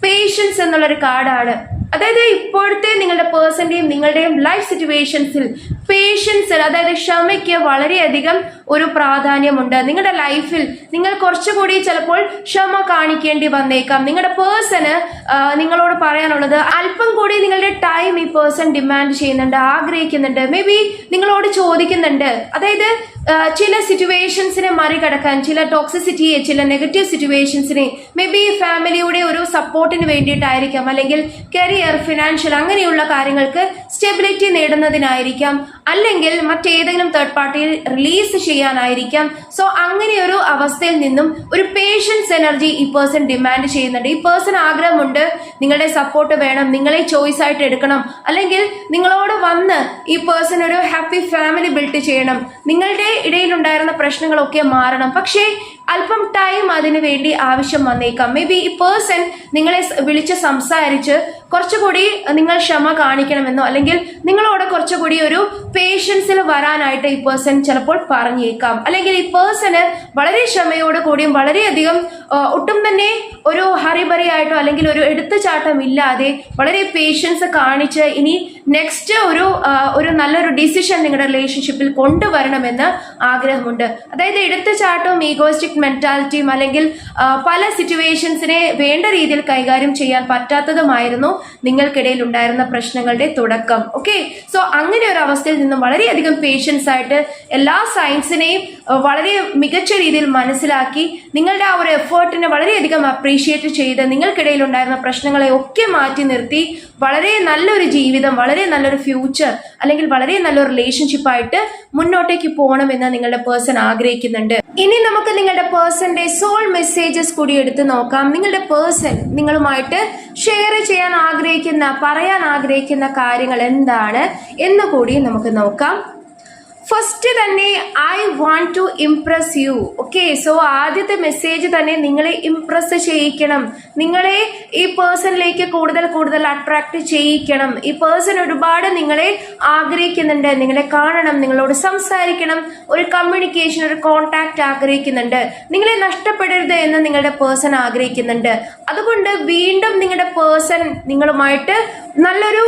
patience എന്നുള്ളൊരു കാർഡാണ്. അതായത് ഇപ്പോഴത്തെ നിങ്ങളുടെ പേഴ്സന്റെയും നിങ്ങളുടെയും ലൈഫ് സിറ്റുവേഷൻസിൽ പേഷ്യൻസ്, അതായത് ക്ഷമയ്ക്ക് വളരെയധികം ഒരു പ്രാധാന്യമുണ്ട്. നിങ്ങളുടെ ലൈഫിൽ നിങ്ങൾ കുറച്ചുകൂടി ചിലപ്പോൾ ക്ഷമ കാണിക്കേണ്ടി വന്നേക്കാം. നിങ്ങളുടെ പേഴ്സണ് നിങ്ങളോട് പറയാനുള്ളത് അല്പം കൂടി നിങ്ങളുടെ ടൈം ഈ പേഴ്സൺ ഡിമാൻഡ് ചെയ്യുന്നുണ്ട്, ആഗ്രഹിക്കുന്നുണ്ട്, മേ ബി നിങ്ങളോട് ചോദിക്കുന്നുണ്ട്. അതായത് ചില സിറ്റുവേഷൻസിനെ മറികടക്കാൻ, ചില ടോക്സിസിറ്റിയെ, ചില നെഗറ്റീവ് സിറ്റുവേഷൻസിനെ മേ ബി ഫാമിലിയുടെ ഒരു സപ്പോർട്ടിന് വേണ്ടിയിട്ടായിരിക്കാം, അല്ലെങ്കിൽ കരിയർ, ഫിനാൻഷ്യൽ, അങ്ങനെയുള്ള കാര്യങ്ങൾക്ക് സ്റ്റെബിലിറ്റി നേടുന്നതിനായിരിക്കാം, അല്ലെങ്കിൽ മറ്റേതെങ്കിലും തേർഡ് പാർട്ടിയിൽ റിലീസ് ചെയ്യാനായിരിക്കാം. സോ അങ്ങനെ ഒരു അവസ്ഥയിൽ നിന്നും ഒരു പേഷ്യൻസ് എനർജി ഈ പേഴ്സൺ ഡിമാൻഡ് ചെയ്യുന്നുണ്ട്. ഈ പേഴ്സൺ ആഗ്രഹമുണ്ട്, നിങ്ങളുടെ സപ്പോർട്ട് വേണം, നിങ്ങളെ ചോയ്സ് ആയിട്ട് എടുക്കണം, അല്ലെങ്കിൽ നിങ്ങളോട് വന്ന് ഈ പേഴ്സൺ ഒരു ഹാപ്പി ഫാമിലി ബിൽഡ് ചെയ്യണം, നിങ്ങളുടെ ഇടയിലുണ്ടായിരുന്ന പ്രശ്നങ്ങളൊക്കെ മാറണം. പക്ഷേ അല്പം ടൈം അതിനു വേണ്ടി ആവശ്യം വന്നേക്കാം. മേ ബി ഈ പേഴ്സൺ നിങ്ങളെ വിളിച്ച് സംസാരിച്ച് കുറച്ചുകൂടി നിങ്ങൾ ക്ഷമ കാണിക്കണമെന്നോ, അല്ലെങ്കിൽ നിങ്ങളോട് കുറച്ചുകൂടി ഒരു പേഷ്യൻസിൽ വരാനായിട്ട് ഈ പേഴ്സൺ ചിലപ്പോൾ പറഞ്ഞേക്കാം. അല്ലെങ്കിൽ ഈ പേഴ്സണ് വളരെ ക്ഷമയോട് കൂടിയും വളരെയധികം ഒട്ടും തന്നെ ഒരു ഹറിബറി ആയിട്ടോ അല്ലെങ്കിൽ ഒരു എടുത്തുചാട്ടം ഇല്ലാതെ വളരെ പേഷ്യൻസ് കാണിച്ച് ഇനി നെക്സ്റ്റ് ഒരു നല്ലൊരു ഡിസിഷൻ നിങ്ങളുടെ റിലേഷൻഷിപ്പിൽ കൊണ്ടുവരണമെന്ന് ആഗ്രഹമുണ്ട്. അതായത് എടുത്തുചാട്ടവും ഈഗോയിസ്റ്റിക് മെന്റാലിറ്റിയും, അല്ലെങ്കിൽ പല സിറ്റുവേഷൻസിനെ വേണ്ട രീതിയിൽ കൈകാര്യം ചെയ്യാൻ പറ്റാത്തതുമായിരുന്നു നിങ്ങൾക്കിടയിൽ ഉണ്ടായിരുന്ന പ്രശ്നങ്ങളുടെ തുടക്കം. ഓക്കെ, സോ അങ്ങനെ ഒരു അവസ്ഥയിൽ നിന്നും വളരെയധികം പേഷ്യൻസ് ആയിട്ട് എല്ലാ സയൻസിനെയും വളരെ മികച്ച രീതിയിൽ മനസ്സിലാക്കി നിങ്ങളുടെ ആ ഒരു എഫേർട്ടിനെ വളരെയധികം അപ്രീഷിയേറ്റ് ചെയ്ത് നിങ്ങൾക്കിടയിൽ ഉണ്ടായിരുന്ന പ്രശ്നങ്ങളെ ഒക്കെ മാറ്റി നിർത്തി വളരെ നല്ലൊരു ജീവിതം, വളരെ വളരെ നല്ലൊരു ഫ്യൂച്ചർ അല്ലെങ്കിൽ വളരെ നല്ലൊരു റിലേഷൻഷിപ്പായിട്ട് മുന്നോട്ടേക്ക് പോകണമെന്ന് നിങ്ങളുടെ പേഴ്സൺ ആഗ്രഹിക്കുന്നുണ്ട്. ഇനി നമുക്ക് നിങ്ങളുടെ പേഴ്സന്റെ സോൾ മെസ്സേജസ് കൂടി എടുത്ത് നോക്കാം. നിങ്ങളുടെ പേഴ്സൺ നിങ്ങളുമായിട്ട് ഷെയർ ചെയ്യാൻ ആഗ്രഹിക്കുന്ന, പറയാൻ ആഗ്രഹിക്കുന്ന കാര്യങ്ങൾ എന്താണ് എന്ന് കൂടി നമുക്ക് നോക്കാം. ഫസ്റ്റ് തന്നെ I want to impress you. Okay, so ആദ്യത്തെ മെസ്സേജ് തന്നെ നിങ്ങളെ ഇംപ്രസ് ചെയ്യിക്കണം, നിങ്ങളെ ഈ പേഴ്സണിലേക്ക് കൂടുതൽ കൂടുതൽ അട്രാക്ട് ചെയ്യിക്കണം. ഈ പേഴ്സൺ ഒരുപാട് നിങ്ങളെ ആഗ്രഹിക്കുന്നുണ്ട്, നിങ്ങളെ കാണണം, നിങ്ങളോട് സംസാരിക്കണം, ഒരു കമ്മ്യൂണിക്കേഷൻ, ഒരു കോണ്ടാക്ട് ആഗ്രഹിക്കുന്നുണ്ട്. നിങ്ങളെ നഷ്ടപ്പെടരുത് എന്ന് നിങ്ങളുടെ പേഴ്സൺ ആഗ്രഹിക്കുന്നുണ്ട്. അതുകൊണ്ട് വീണ്ടും നിങ്ങളുടെ പേഴ്സൺ നിങ്ങളുമായിട്ട് നല്ലൊരു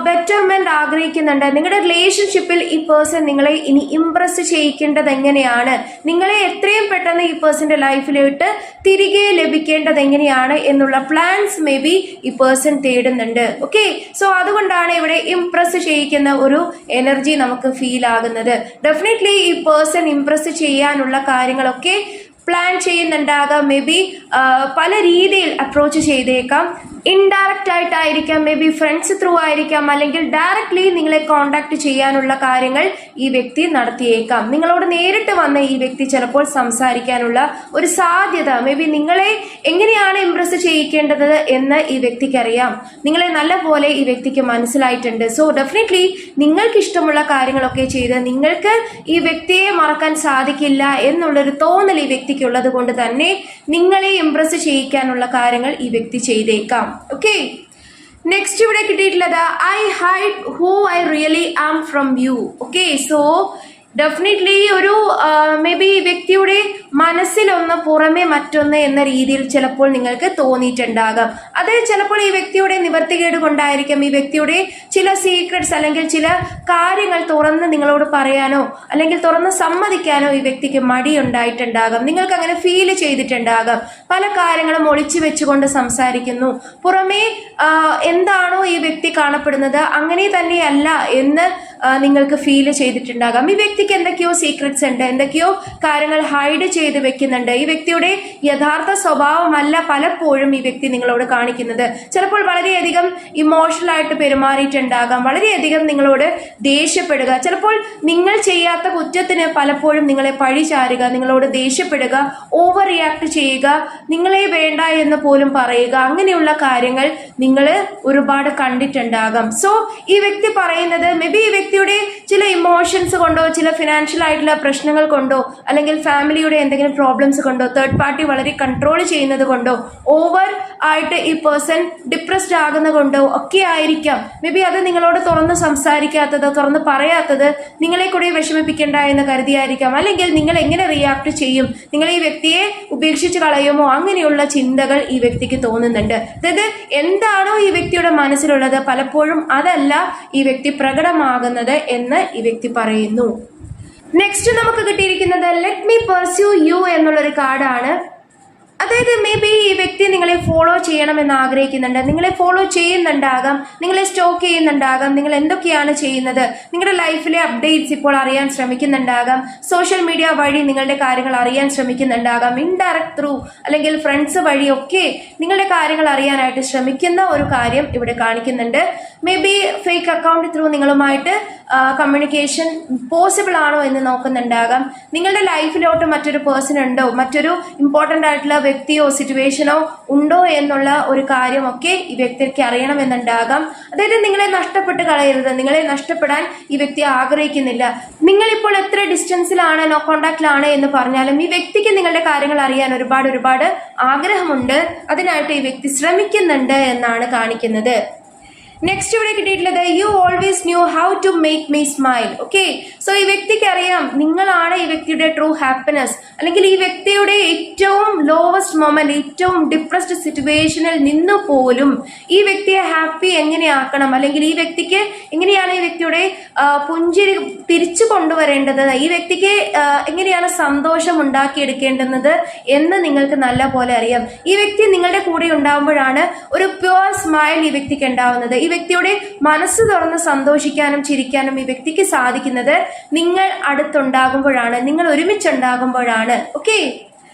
ബെറ്റർമെന്റ് ആഗ്രഹിക്കുന്നുണ്ട്. നിങ്ങളുടെ റിലേഷൻഷിപ്പിൽ ഈ പേഴ്സൺ നിങ്ങളെ ഇനി ഇംപ്രസ് ചെയ്യിക്കേണ്ടത് എങ്ങനെയാണ്, നിങ്ങളെ എത്രയും പെട്ടെന്ന് ഈ പേഴ്സന്റെ ലൈഫിലോട്ട് തിരികെ ലഭിക്കേണ്ടത് എങ്ങനെയാണ് എന്നുള്ള പ്ലാൻസ് മേ ബി ഈ പേഴ്സൺ തേടുന്നുണ്ട്. ഓക്കെ, സോ അതുകൊണ്ടാണ് ഇവിടെ ഇംപ്രസ് ചെയ്യിക്കുന്ന ഒരു എനർജി നമുക്ക് ഫീൽ ആകുന്നത്. ഡെഫിനറ്റ്ലി ഈ പേഴ്സൺ ഇംപ്രസ് ചെയ്യാനുള്ള കാര്യങ്ങളൊക്കെ പ്ലാൻ ചെയ്യുന്നുണ്ടാകാം. മേ ബി പല രീതിയിൽ അപ്രോച്ച് ചെയ്തേക്കാം. ഇൻഡയറക്റ്റ് ആയിട്ടായിരിക്കാം, മേ ബി ഫ്രണ്ട്സ് ത്രൂ ആയിരിക്കാം, അല്ലെങ്കിൽ ഡയറക്ട്ലി നിങ്ങളെ കോണ്ടാക്ട് ചെയ്യാനുള്ള കാര്യങ്ങൾ ഈ വ്യക്തി നടത്തിയേക്കാം. നിങ്ങളോട് നേരിട്ട് വന്ന് ഈ വ്യക്തി ചിലപ്പോൾ സംസാരിക്കാനുള്ള ഒരു സാധ്യത, മേ ബി നിങ്ങളെ എങ്ങനെയാണ് ഇംപ്രസ് ചെയ്യിക്കേണ്ടത് എന്ന് ഈ വ്യക്തിക്ക് അറിയാം. നിങ്ങളെ നല്ല പോലെ ഈ വ്യക്തിക്ക് മനസ്സിലായിട്ടുണ്ട്. സോ ഡെഫിനറ്റ്ലി നിങ്ങൾക്ക് ഇഷ്ടമുള്ള കാര്യങ്ങളൊക്കെ ചെയ്ത് നിങ്ങൾക്ക് ഈ വ്യക്തിയെ മറക്കാൻ സാധിക്കില്ല എന്നുള്ളൊരു തോന്നൽ ഈ വ്യക്തിക്ക് ഉള്ളത് കൊണ്ട് തന്നെ നിങ്ങളെ ഇംപ്രസ് ചെയ്യിക്കാനുള്ള കാര്യങ്ങൾ ഈ വ്യക്തി ചെയ്തേക്കാം. ഓക്കെ, നെക്സ്റ്റ് ഇവിടെ കിട്ടിയിട്ടുള്ളത് I hide who I really am from you. Okay, so definitely ഒരു മേ ബി ഈ വ്യക്തിയുടെ മനസ്സിലൊന്ന് പുറമെ മറ്റൊന്ന് എന്ന രീതിയിൽ ചിലപ്പോൾ നിങ്ങൾക്ക് തോന്നിയിട്ടുണ്ടാകാം. അത് ചിലപ്പോൾ ഈ വ്യക്തിയുടെ നിവർത്തികേട് കൊണ്ടായിരിക്കും. ഈ വ്യക്തിയുടെ ചില സീക്രട്സ് അല്ലെങ്കിൽ ചില കാര്യങ്ങൾ തുറന്ന് നിങ്ങളോട് പറയാനോ അല്ലെങ്കിൽ തുറന്ന് സമ്മതിക്കാനോ ഈ വ്യക്തിക്ക് മടിയുണ്ടായിട്ടുണ്ടാകാം. നിങ്ങൾക്ക് അങ്ങനെ ഫീൽ ചെയ്തിട്ടുണ്ടാകാം. പല കാര്യങ്ങളും ഒളിച്ചു വെച്ചുകൊണ്ട് സംസാരിക്കുന്നു. പുറമേ എന്താണോ ഈ വ്യക്തി കാണപ്പെടുന്നത് അങ്ങനെ തന്നെയല്ല എന്ന് നിങ്ങൾക്ക് ഫീൽ ചെയ്തിട്ടുണ്ടാകാം. ഈ വ്യക്തിക്ക് എന്തൊക്കെയോ സീക്രട്സ് ഉണ്ട്, എന്തൊക്കെയോ കാര്യങ്ങൾ ഹൈഡ് ചെയ്ത് വെക്കുന്നുണ്ട്. ഈ വ്യക്തിയുടെ യഥാർത്ഥ സ്വഭാവമല്ല പലപ്പോഴും ഈ വ്യക്തി നിങ്ങളോട് കാണിക്കുന്നത്. ചിലപ്പോൾ വളരെയധികം ഇമോഷണൽ ആയിട്ട് പെരുമാറിയിട്ടുണ്ടാകാം, വളരെയധികം നിങ്ങളോട് ദേഷ്യപ്പെടുക, ചിലപ്പോൾ നിങ്ങൾ ചെയ്യാത്ത കുറ്റത്തിന് പലപ്പോഴും നിങ്ങളെ പഴി ചാരുക, നിങ്ങളോട് ദേഷ്യപ്പെടുക, ഓവർ റിയാക്ട് ചെയ്യുക, നിങ്ങളെ വേണ്ട എന്ന് പോലും പറയുക, അങ്ങനെയുള്ള കാര്യങ്ങൾ നിങ്ങൾ ഒരുപാട് കണ്ടിട്ടുണ്ടാകാം. സോ ഈ വ്യക്തി പറയുന്നത് മേ ബി ഈ വ്യക്തിയുടെ ചില ഇമോഷൻസ് കൊണ്ടോ ചില ഫിനാൻഷ്യൽ ആയിട്ടുള്ള പ്രശ്നങ്ങൾ കൊണ്ടോ അല്ലെങ്കിൽ ഫാമിലിയുടെ എന്തെങ്കിലും പ്രോബ്ലംസ് കൊണ്ടോ തേർഡ് പാർട്ടി വളരെ കൺട്രോൾ ചെയ്യുന്നത് കൊണ്ടോ ഓവർ ആയിട്ട് ഈ പേഴ്സൺ ഡിപ്രസ്ഡ് ആകുന്നത് കൊണ്ടോ ഒക്കെ ആയിരിക്കാം. മേ ബി അത് നിങ്ങളോട് തുറന്ന് സംസാരിക്കാത്തത്, തുറന്ന് പറയാത്തത് നിങ്ങളെ കൂടി വിഷമിപ്പിക്കേണ്ട എന്ന് കരുതിയായിരിക്കാം. അല്ലെങ്കിൽ നിങ്ങൾ എങ്ങനെ റിയാക്ട് ചെയ്യും, നിങ്ങൾ ഈ വ്യക്തിയെ ഉപേക്ഷിച്ച് കളയുമോ, അങ്ങനെയുള്ള ചിന്തകൾ ഈ വ്യക്തിക്ക് തോന്നുന്നുണ്ട്. അതായത് എന്താണോ ഈ വ്യക്തിയുടെ മനസ്സിലുള്ളത് പലപ്പോഴും അതല്ല ഈ വ്യക്തി പ്രകടമാകുന്നത് എന്ന് ഈ വ്യക്തി പറയുന്നു. നെക്സ്റ്റ് നമുക്ക് കിട്ടിയിരിക്കുന്നത് ലെറ്റ് മീ പെർസ്യൂ യു എന്നുള്ളൊരു കാർഡാണ്. അതായത് മേ ബി ഈ വ്യക്തി നിങ്ങളെ ഫോളോ ചെയ്യണമെന്ന് ആഗ്രഹിക്കുന്നുണ്ട്, നിങ്ങളെ ഫോളോ ചെയ്യുന്നുണ്ടാകാം, നിങ്ങളെ സ്റ്റോക്ക് ചെയ്യുന്നുണ്ടാകാം, നിങ്ങൾ എന്തൊക്കെയാണ് ചെയ്യുന്നത്, നിങ്ങളുടെ ലൈഫിലെ അപ്ഡേറ്റ്സ് ഇപ്പോൾ അറിയാൻ ശ്രമിക്കുന്നുണ്ടാകാം, സോഷ്യൽ മീഡിയ വഴി നിങ്ങളുടെ കാര്യങ്ങൾ അറിയാൻ ശ്രമിക്കുന്നുണ്ടാകാം, ഇൻഡയറക്ട് ത്രൂ അല്ലെങ്കിൽ ഫ്രണ്ട്സ് വഴിയൊക്കെ നിങ്ങളുടെ കാര്യങ്ങൾ അറിയാനായിട്ട് ശ്രമിക്കുന്ന ഒരു കാര്യം ഇവിടെ കാണിക്കുന്നുണ്ട്. May be fake account through നിങ്ങളുമായിട്ട് കമ്മ്യൂണിക്കേഷൻ പോസിബിൾ ആണോ എന്ന് നോക്കുന്നുണ്ടാകാം. നിങ്ങളുടെ ലൈഫിലോട്ട് മറ്റൊരു പേഴ്സൺ ഉണ്ടോ, മറ്റൊരു ഇമ്പോർട്ടൻ്റ് ആയിട്ടുള്ള വ്യക്തിയോ സിറ്റുവേഷനോ ഉണ്ടോ എന്നുള്ള ഒരു കാര്യമൊക്കെ ഈ വ്യക്തിക്ക് അറിയണമെന്നുണ്ടാകാം. അതായത് നിങ്ങളെ നഷ്ടപ്പെട്ട് കളയരുത്, നിങ്ങളെ നഷ്ടപ്പെടാൻ ഈ വ്യക്തി ആഗ്രഹിക്കുന്നില്ല. നിങ്ങളിപ്പോൾ എത്ര ഡിസ്റ്റൻസിലാണ്, നോ കോണ്ടാക്റ്റിലാണ് എന്ന് പറഞ്ഞാലും ഈ വ്യക്തിക്ക് നിങ്ങളുടെ കാര്യങ്ങൾ അറിയാൻ ഒരുപാട് ആഗ്രഹമുണ്ട്. അതിനായിട്ട് ഈ വ്യക്തി ശ്രമിക്കുന്നുണ്ട് എന്നാണ് കാണിക്കുന്നത്. നെക്സ്റ്റ് ഇവിടെ കിട്ടിയിട്ടുള്ളത് you always know how to make me smile. Okay, so ഈ വ്യക്തിക്ക് അറിയാം നിങ്ങളാണ് ഈ വ്യക്തിയുടെ ട്രൂ ഹാപ്പിനെസ്, അല്ലെങ്കിൽ ഈ വ്യക്തിയുടെ ഏറ്റവും ലോവസ്റ്റ് മൊമെന്റ്, ഏറ്റവും ഡിപ്രസ്ഡ് സിറ്റുവേഷനിൽ നിന്ന് പോലും ഈ വ്യക്തിയെ ഹാപ്പി എങ്ങനെയാക്കണം, അല്ലെങ്കിൽ ഈ വ്യക്തിക്ക് എങ്ങനെയാണ് ഈ വ്യക്തിയുടെ പുഞ്ചിരി തിരിച്ചു കൊണ്ടുവരേണ്ടത്, ഈ വ്യക്തിക്ക് എങ്ങനെയാണ് സന്തോഷം ഉണ്ടാക്കിയെടുക്കേണ്ടുന്നത് എന്ന് നിങ്ങൾക്ക് നല്ല പോലെ അറിയാം. ഈ വ്യക്തി നിങ്ങളുടെ കൂടെ ഉണ്ടാകുമ്പോഴാണ് ഒരു പ്യുവർ സ്മൈൽ ഈ വ്യക്തിക്ക് ഉണ്ടാവുന്നത്. ഈ വ്യക്തിയുടെ മനസ്സ് തുറന്ന് സന്തോഷിക്കാനും ചിരിക്കാനും ഈ വ്യക്തിക്ക് സാധിക്കുന്നത് നിങ്ങൾ അടുത്തുണ്ടാകുമ്പോഴാണ്, നിങ്ങൾ ഒരുമിച്ചുണ്ടാകുമ്പോഴാണ്. ഓക്കെ,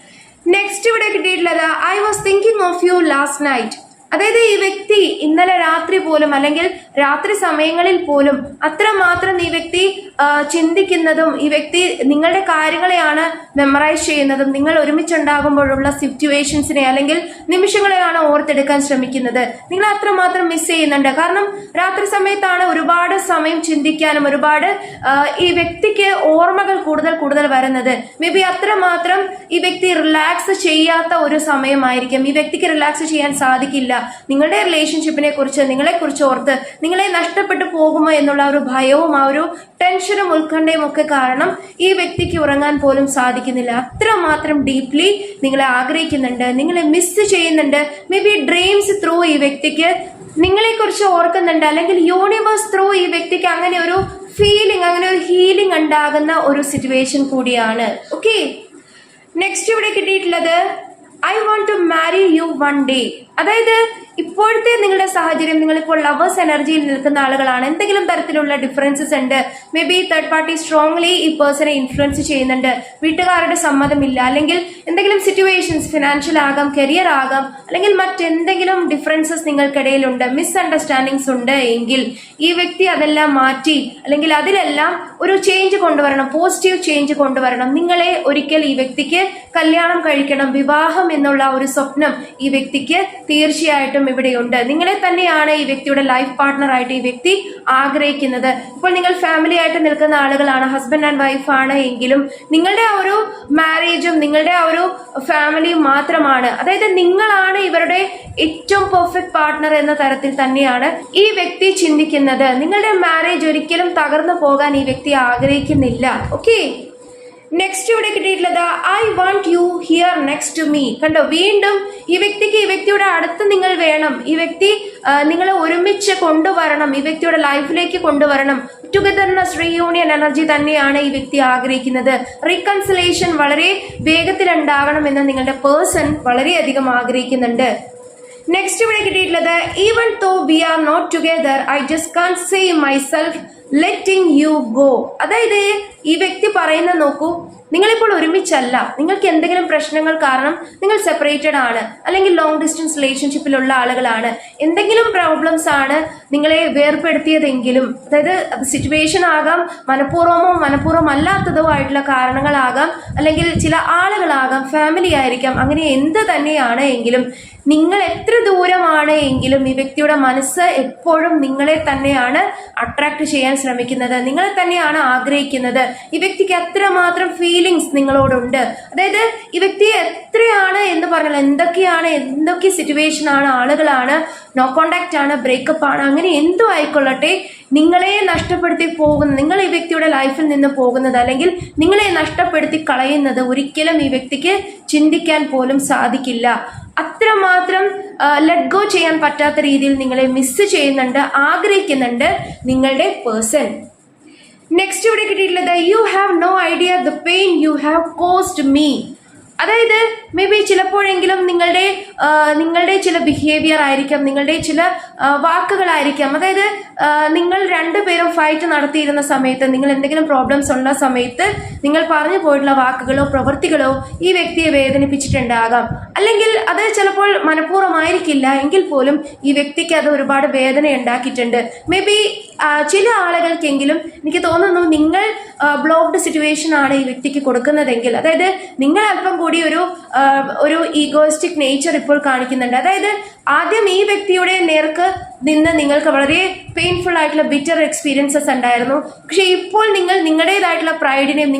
നെക്സ്റ്റ് ഇവിടെ കിട്ടിയിട്ടുള്ളത് I was thinking of you last night. അതായത് ഈ വ്യക്തി ഇന്നലെ രാത്രി പോലും അല്ലെങ്കിൽ രാത്രി സമയങ്ങളിൽ പോലും അത്രമാത്രം ഈ വ്യക്തി ചിന്തിക്കുന്നതും ഈ വ്യക്തി നിങ്ങളുടെ കാര്യങ്ങളെയാണ് മെമ്മറൈസ് ചെയ്യുന്നതും നിങ്ങൾ ഒരുമിച്ചുണ്ടാകുമ്പോഴുള്ള സിറ്റുവേഷൻസിനെ അല്ലെങ്കിൽ നിമിഷങ്ങളെയാണ് ഓർത്തെടുക്കാൻ ശ്രമിക്കുന്നത്. നിങ്ങൾ അത്രമാത്രം മിസ് ചെയ്യുന്നുണ്ട്. കാരണം രാത്രി സമയത്താണ് ഒരുപാട് സമയം ചിന്തിക്കാനും ഒരുപാട് ഈ വ്യക്തിക്ക് ഓർമ്മകൾ കൂടുതൽ വരുന്നത്. മേ ബി അത്രമാത്രം ഈ വ്യക്തി റിലാക്സ് ചെയ്യാത്ത ഒരു സമയമായിരിക്കും. ഈ വ്യക്തിക്ക് റിലാക്സ് ചെയ്യാൻ സാധിക്കില്ല. നിങ്ങളുടെ റിലേഷൻഷിപ്പിനെ കുറിച്ച് നിങ്ങളെക്കുറിച്ച് ഓർത്ത് നിങ്ങളെ നഷ്ടപ്പെട്ടു പോകുമോ എന്നുള്ള ഒരു ഭയവും ആ ഒരു ടെൻഷനും ഉത്കണ്ഠയും ഒക്കെ കാരണം ഈ വ്യക്തിക്ക് ഉറങ്ങാൻ പോലും സാധിക്കുന്നില്ല. അത്രമാത്രം ഡീപ്ലി നിങ്ങളെ ആഗ്രഹിക്കുന്നുണ്ട്, നിങ്ങളെ മിസ് ചെയ്യുന്നുണ്ട്. മേ ബി ഡ്രീംസ് ത്രൂ ഈ വ്യക്തിക്ക് നിങ്ങളെ കുറിച്ച് ഓർക്കുന്നുണ്ട്, അല്ലെങ്കിൽ യൂണിവേഴ്സ് ത്രൂ ഈ വ്യക്തിക്ക് അങ്ങനെ ഒരു ഫീലിംഗ്, അങ്ങനെ ഒരു ഹീലിംഗ് ഉണ്ടാകുന്ന ഒരു സിറ്റുവേഷൻ കൂടിയാണ്. ഓക്കെ, നെക്സ്റ്റ് ഇവിടെ കിട്ടിയിട്ടുള്ളത് I want to marry you one day. അതായത് ഇപ്പോഴത്തെ നിങ്ങളുടെ സാഹചര്യം, നിങ്ങളിപ്പോൾ ലവേഴ്സ് എനർജിയിൽ നിൽക്കുന്ന ആളുകളാണ്. എന്തെങ്കിലും തരത്തിലുള്ള ഡിഫറൻസസ് ഉണ്ട്. May be third party strongly ഈ പേഴ്സണെ ഇൻഫ്ലുവൻസ് ചെയ്യുന്നുണ്ട്. വീട്ടുകാരുടെ സമ്മതമില്ല, അല്ലെങ്കിൽ എന്തെങ്കിലും സിറ്റുവേഷൻസ്, ഫിനാൻഷ്യൽ ആകാം, കരിയർ ആകാം, അല്ലെങ്കിൽ മറ്റെന്തെങ്കിലും ഡിഫറൻസസ് നിങ്ങൾക്കിടയിലുണ്ട്, മിസ്അണ്ടർസ്റ്റാൻഡിങ്സ് ഉണ്ട് എങ്കിൽ ഈ വ്യക്തി അതെല്ലാം മാറ്റി അല്ലെങ്കിൽ അതിലെല്ലാം ഒരു ചേഞ്ച് കൊണ്ടുവരണം, പോസിറ്റീവ് ചേഞ്ച് കൊണ്ടുവരണം. നിങ്ങളെ ഒരിക്കൽ ഈ വ്യക്തിക്ക് കല്യാണം കഴിക്കണം, വിവാഹം എന്നുള്ള ഒരു സ്വപ്നം ഈ വ്യക്തിക്ക് തീർച്ചയായിട്ടും ഇവിടെയുണ്ട്. നിങ്ങളെ തന്നെയാണ് ഈ വ്യക്തിയുടെ ലൈഫ് പാർട്ട്ണറായിട്ട് ഈ വ്യക്തി ആഗ്രഹിക്കുന്നത്. ഇപ്പോൾ നിങ്ങൾ ഫാമിലി ആയിട്ട് നിൽക്കുന്ന ആളുകളാണ്, ഹസ്ബൻഡ് ആൻഡ് വൈഫ് ആണ് എങ്കിലും നിങ്ങളുടെ ആ ഒരു മാരേജും നിങ്ങളുടെ ആ ഒരു ഫാമിലിയും മാത്രമാണ്. അതായത് നിങ്ങളാണ് ഇവരുടെ ഏറ്റവും പെർഫെക്റ്റ് പാർട്ട്ണർ എന്ന തരത്തിൽ തന്നെയാണ് ഈ വ്യക്തി ചിന്തിക്കുന്നത്. നിങ്ങളുടെ മാരേജ് ഒരിക്കലും തകർന്നു പോകാൻ ഈ വ്യക്തി ആഗ്രഹിക്കുന്നില്ല. ഓക്കെ, നെക്സ്റ്റ് ഇവിടെ കിട്ടിയിട്ടുള്ളത് I want you here next to me. കണ്ടോ, വീണ്ടും ഈ വ്യക്തിക്ക് ഈ വ്യക്തിയുടെ അടുത്ത് നിങ്ങൾ വേണം, ഈ വ്യക്തി നിങ്ങളെ ഒരുമിച്ച് കൊണ്ടുവരണം, ഈ വ്യക്തിയുടെ ലൈഫിലേക്ക് കൊണ്ടുവരണം. ടുഗദർനെസ്, റീയൂണിയൻ എനർജി തന്നെയാണ് ഈ വ്യക്തി ആഗ്രഹിക്കുന്നത്. റീകൺസിലേഷൻ വളരെ വേഗത്തിൽ ഉണ്ടാകണമെന്ന് നിങ്ങളുടെ പേഴ്സൺ വളരെയധികം ആഗ്രഹിക്കുന്നുണ്ട്. നെക്സ്റ്റ് ഇവിടെ കിട്ടിയിട്ടുള്ളത് even though we are not together I just can't save myself letting you go. അതായത് ഈ വ്യക്തി പറയുന്നത് നോക്കൂ, നിങ്ങളിപ്പോൾ ഒരുമിച്ചല്ല, നിങ്ങൾക്ക് എന്തെങ്കിലും പ്രശ്നങ്ങൾ കാരണം നിങ്ങൾ സെപ്പറേറ്റഡ് ആണ്, അല്ലെങ്കിൽ ലോങ് ഡിസ്റ്റൻസ് റിലേഷൻഷിപ്പിലുള്ള ആളുകളാണ്, എന്തെങ്കിലും പ്രോബ്ലംസ് ആണ് നിങ്ങളെ വേർപ്പെടുത്തിയതെങ്കിലും, അതായത് അത് സിറ്റുവേഷൻ ആകാം, മനഃപൂർവ്വമോ മനഃപൂർവ്വം അല്ലാത്തതോ ആയിട്ടുള്ള കാരണങ്ങളാകാം, അല്ലെങ്കിൽ ചില ആളുകളാകാം, ഫാമിലി ആയിരിക്കാം, അങ്ങനെ എന്ത് തന്നെയാണ് എങ്കിലും നിങ്ങൾ എത്ര ദൂരമാണ് എങ്കിലും ഈ വ്യക്തിയുടെ മനസ്സ് എപ്പോഴും നിങ്ങളെ തന്നെയാണ് അട്രാക്ട് ചെയ്യാൻ ശ്രമിക്കുന്നത്, നിങ്ങളെ തന്നെയാണ് ആഗ്രഹിക്കുന്നത്. ഈ വ്യക്തിക്ക് അത്രമാത്രം ഫീലിങ്സ് നിങ്ങളോടുണ്ട്. അതായത് ഈ വ്യക്തി എത്രയാണ് എന്ന് പറഞ്ഞാൽ എന്തൊക്കെ സിറ്റുവേഷൻ ആണ്, ആളുകളാണ്, നോ കോണ്ടാക്ട് ആണ്, ബ്രേക്കപ്പ് ആണ്, അങ്ങനെ എന്തും ആയിക്കൊള്ളട്ടെ, നിങ്ങളെ നഷ്ടപ്പെടുത്തി പോകുന്നത്, നിങ്ങൾ ഈ വ്യക്തിയുടെ ലൈഫിൽ നിന്ന് പോകുന്നത് അല്ലെങ്കിൽ നിങ്ങളെ നഷ്ടപ്പെടുത്തി കളയുന്നത് ഒരിക്കലും ഈ വ്യക്തിക്ക് ചിന്തിക്കാൻ പോലും സാധിക്കില്ല. അത്രമാത്രം ലെറ്റ് ഗോ ചെയ്യാൻ പറ്റാത്ത രീതിയിൽ നിങ്ങളെ മിസ് ചെയ്യുന്നുണ്ട്, ആഗ്രഹിക്കുന്നുണ്ട് നിങ്ങളുടെ പേഴ്സൺ. നെക്സ്റ്റ് ഇവിടെ കിട്ടിയിട്ടുള്ളത് you have no idea the pain you have caused me. അതായത് മേ ബി ചിലപ്പോഴെങ്കിലും നിങ്ങളുടെ ചില ബിഹേവിയർ ആയിരിക്കാം, നിങ്ങളുടെ ചില വാക്കുകളായിരിക്കാം. അതായത് നിങ്ങൾ രണ്ടുപേരും ഫൈറ്റ് നടത്തിയിരുന്ന സമയത്ത്, നിങ്ങൾ എന്തെങ്കിലും പ്രോബ്ലംസ് ഉള്ള സമയത്ത് നിങ്ങൾ പറഞ്ഞു പോയിട്ടുള്ള വാക്കുകളോ പ്രവൃത്തികളോ ഈ വ്യക്തിയെ വേദനിപ്പിച്ചിട്ടുണ്ടാകാം. അല്ലെങ്കിൽ അത് ചിലപ്പോൾ മനഃപൂർവ്വമായിരിക്കില്ല എങ്കിൽ പോലും ഈ വ്യക്തിക്ക് അത് ഒരുപാട് വേദന ഉണ്ടാക്കിയിട്ടുണ്ട്. മേ ബി ചില ആളുകൾക്കെങ്കിലും എനിക്ക് തോന്നുന്നു നിങ്ങൾ ബ്ലോക്ക്ഡ് സിറ്റുവേഷൻ ആണ് ഈ വ്യക്തിക്ക് കൊടുക്കുന്നതെങ്കിൽ, അതായത് നിങ്ങൾ അല്പം കൂടി ഒരു ഈഗോയിസ്റ്റിക് നേച്ചർ ഇപ്പോൾ കാണിക്കുന്നുണ്ട്. അതായത് ആദ്യം ഈ വ്യക്തിയുടെ നേർക്ക് നിന്ന് നിങ്ങൾക്ക് വളരെ പെയിൻഫുൾ ആയിട്ടുള്ള ബിറ്റർ എക്സ്പീരിയൻസസ് ഉണ്ടായിരുന്നു. പക്ഷെ ഇപ്പോൾ നിങ്ങൾ നിങ്ങളുടേതായിട്ടുള്ള പ്രൈഡിനെയും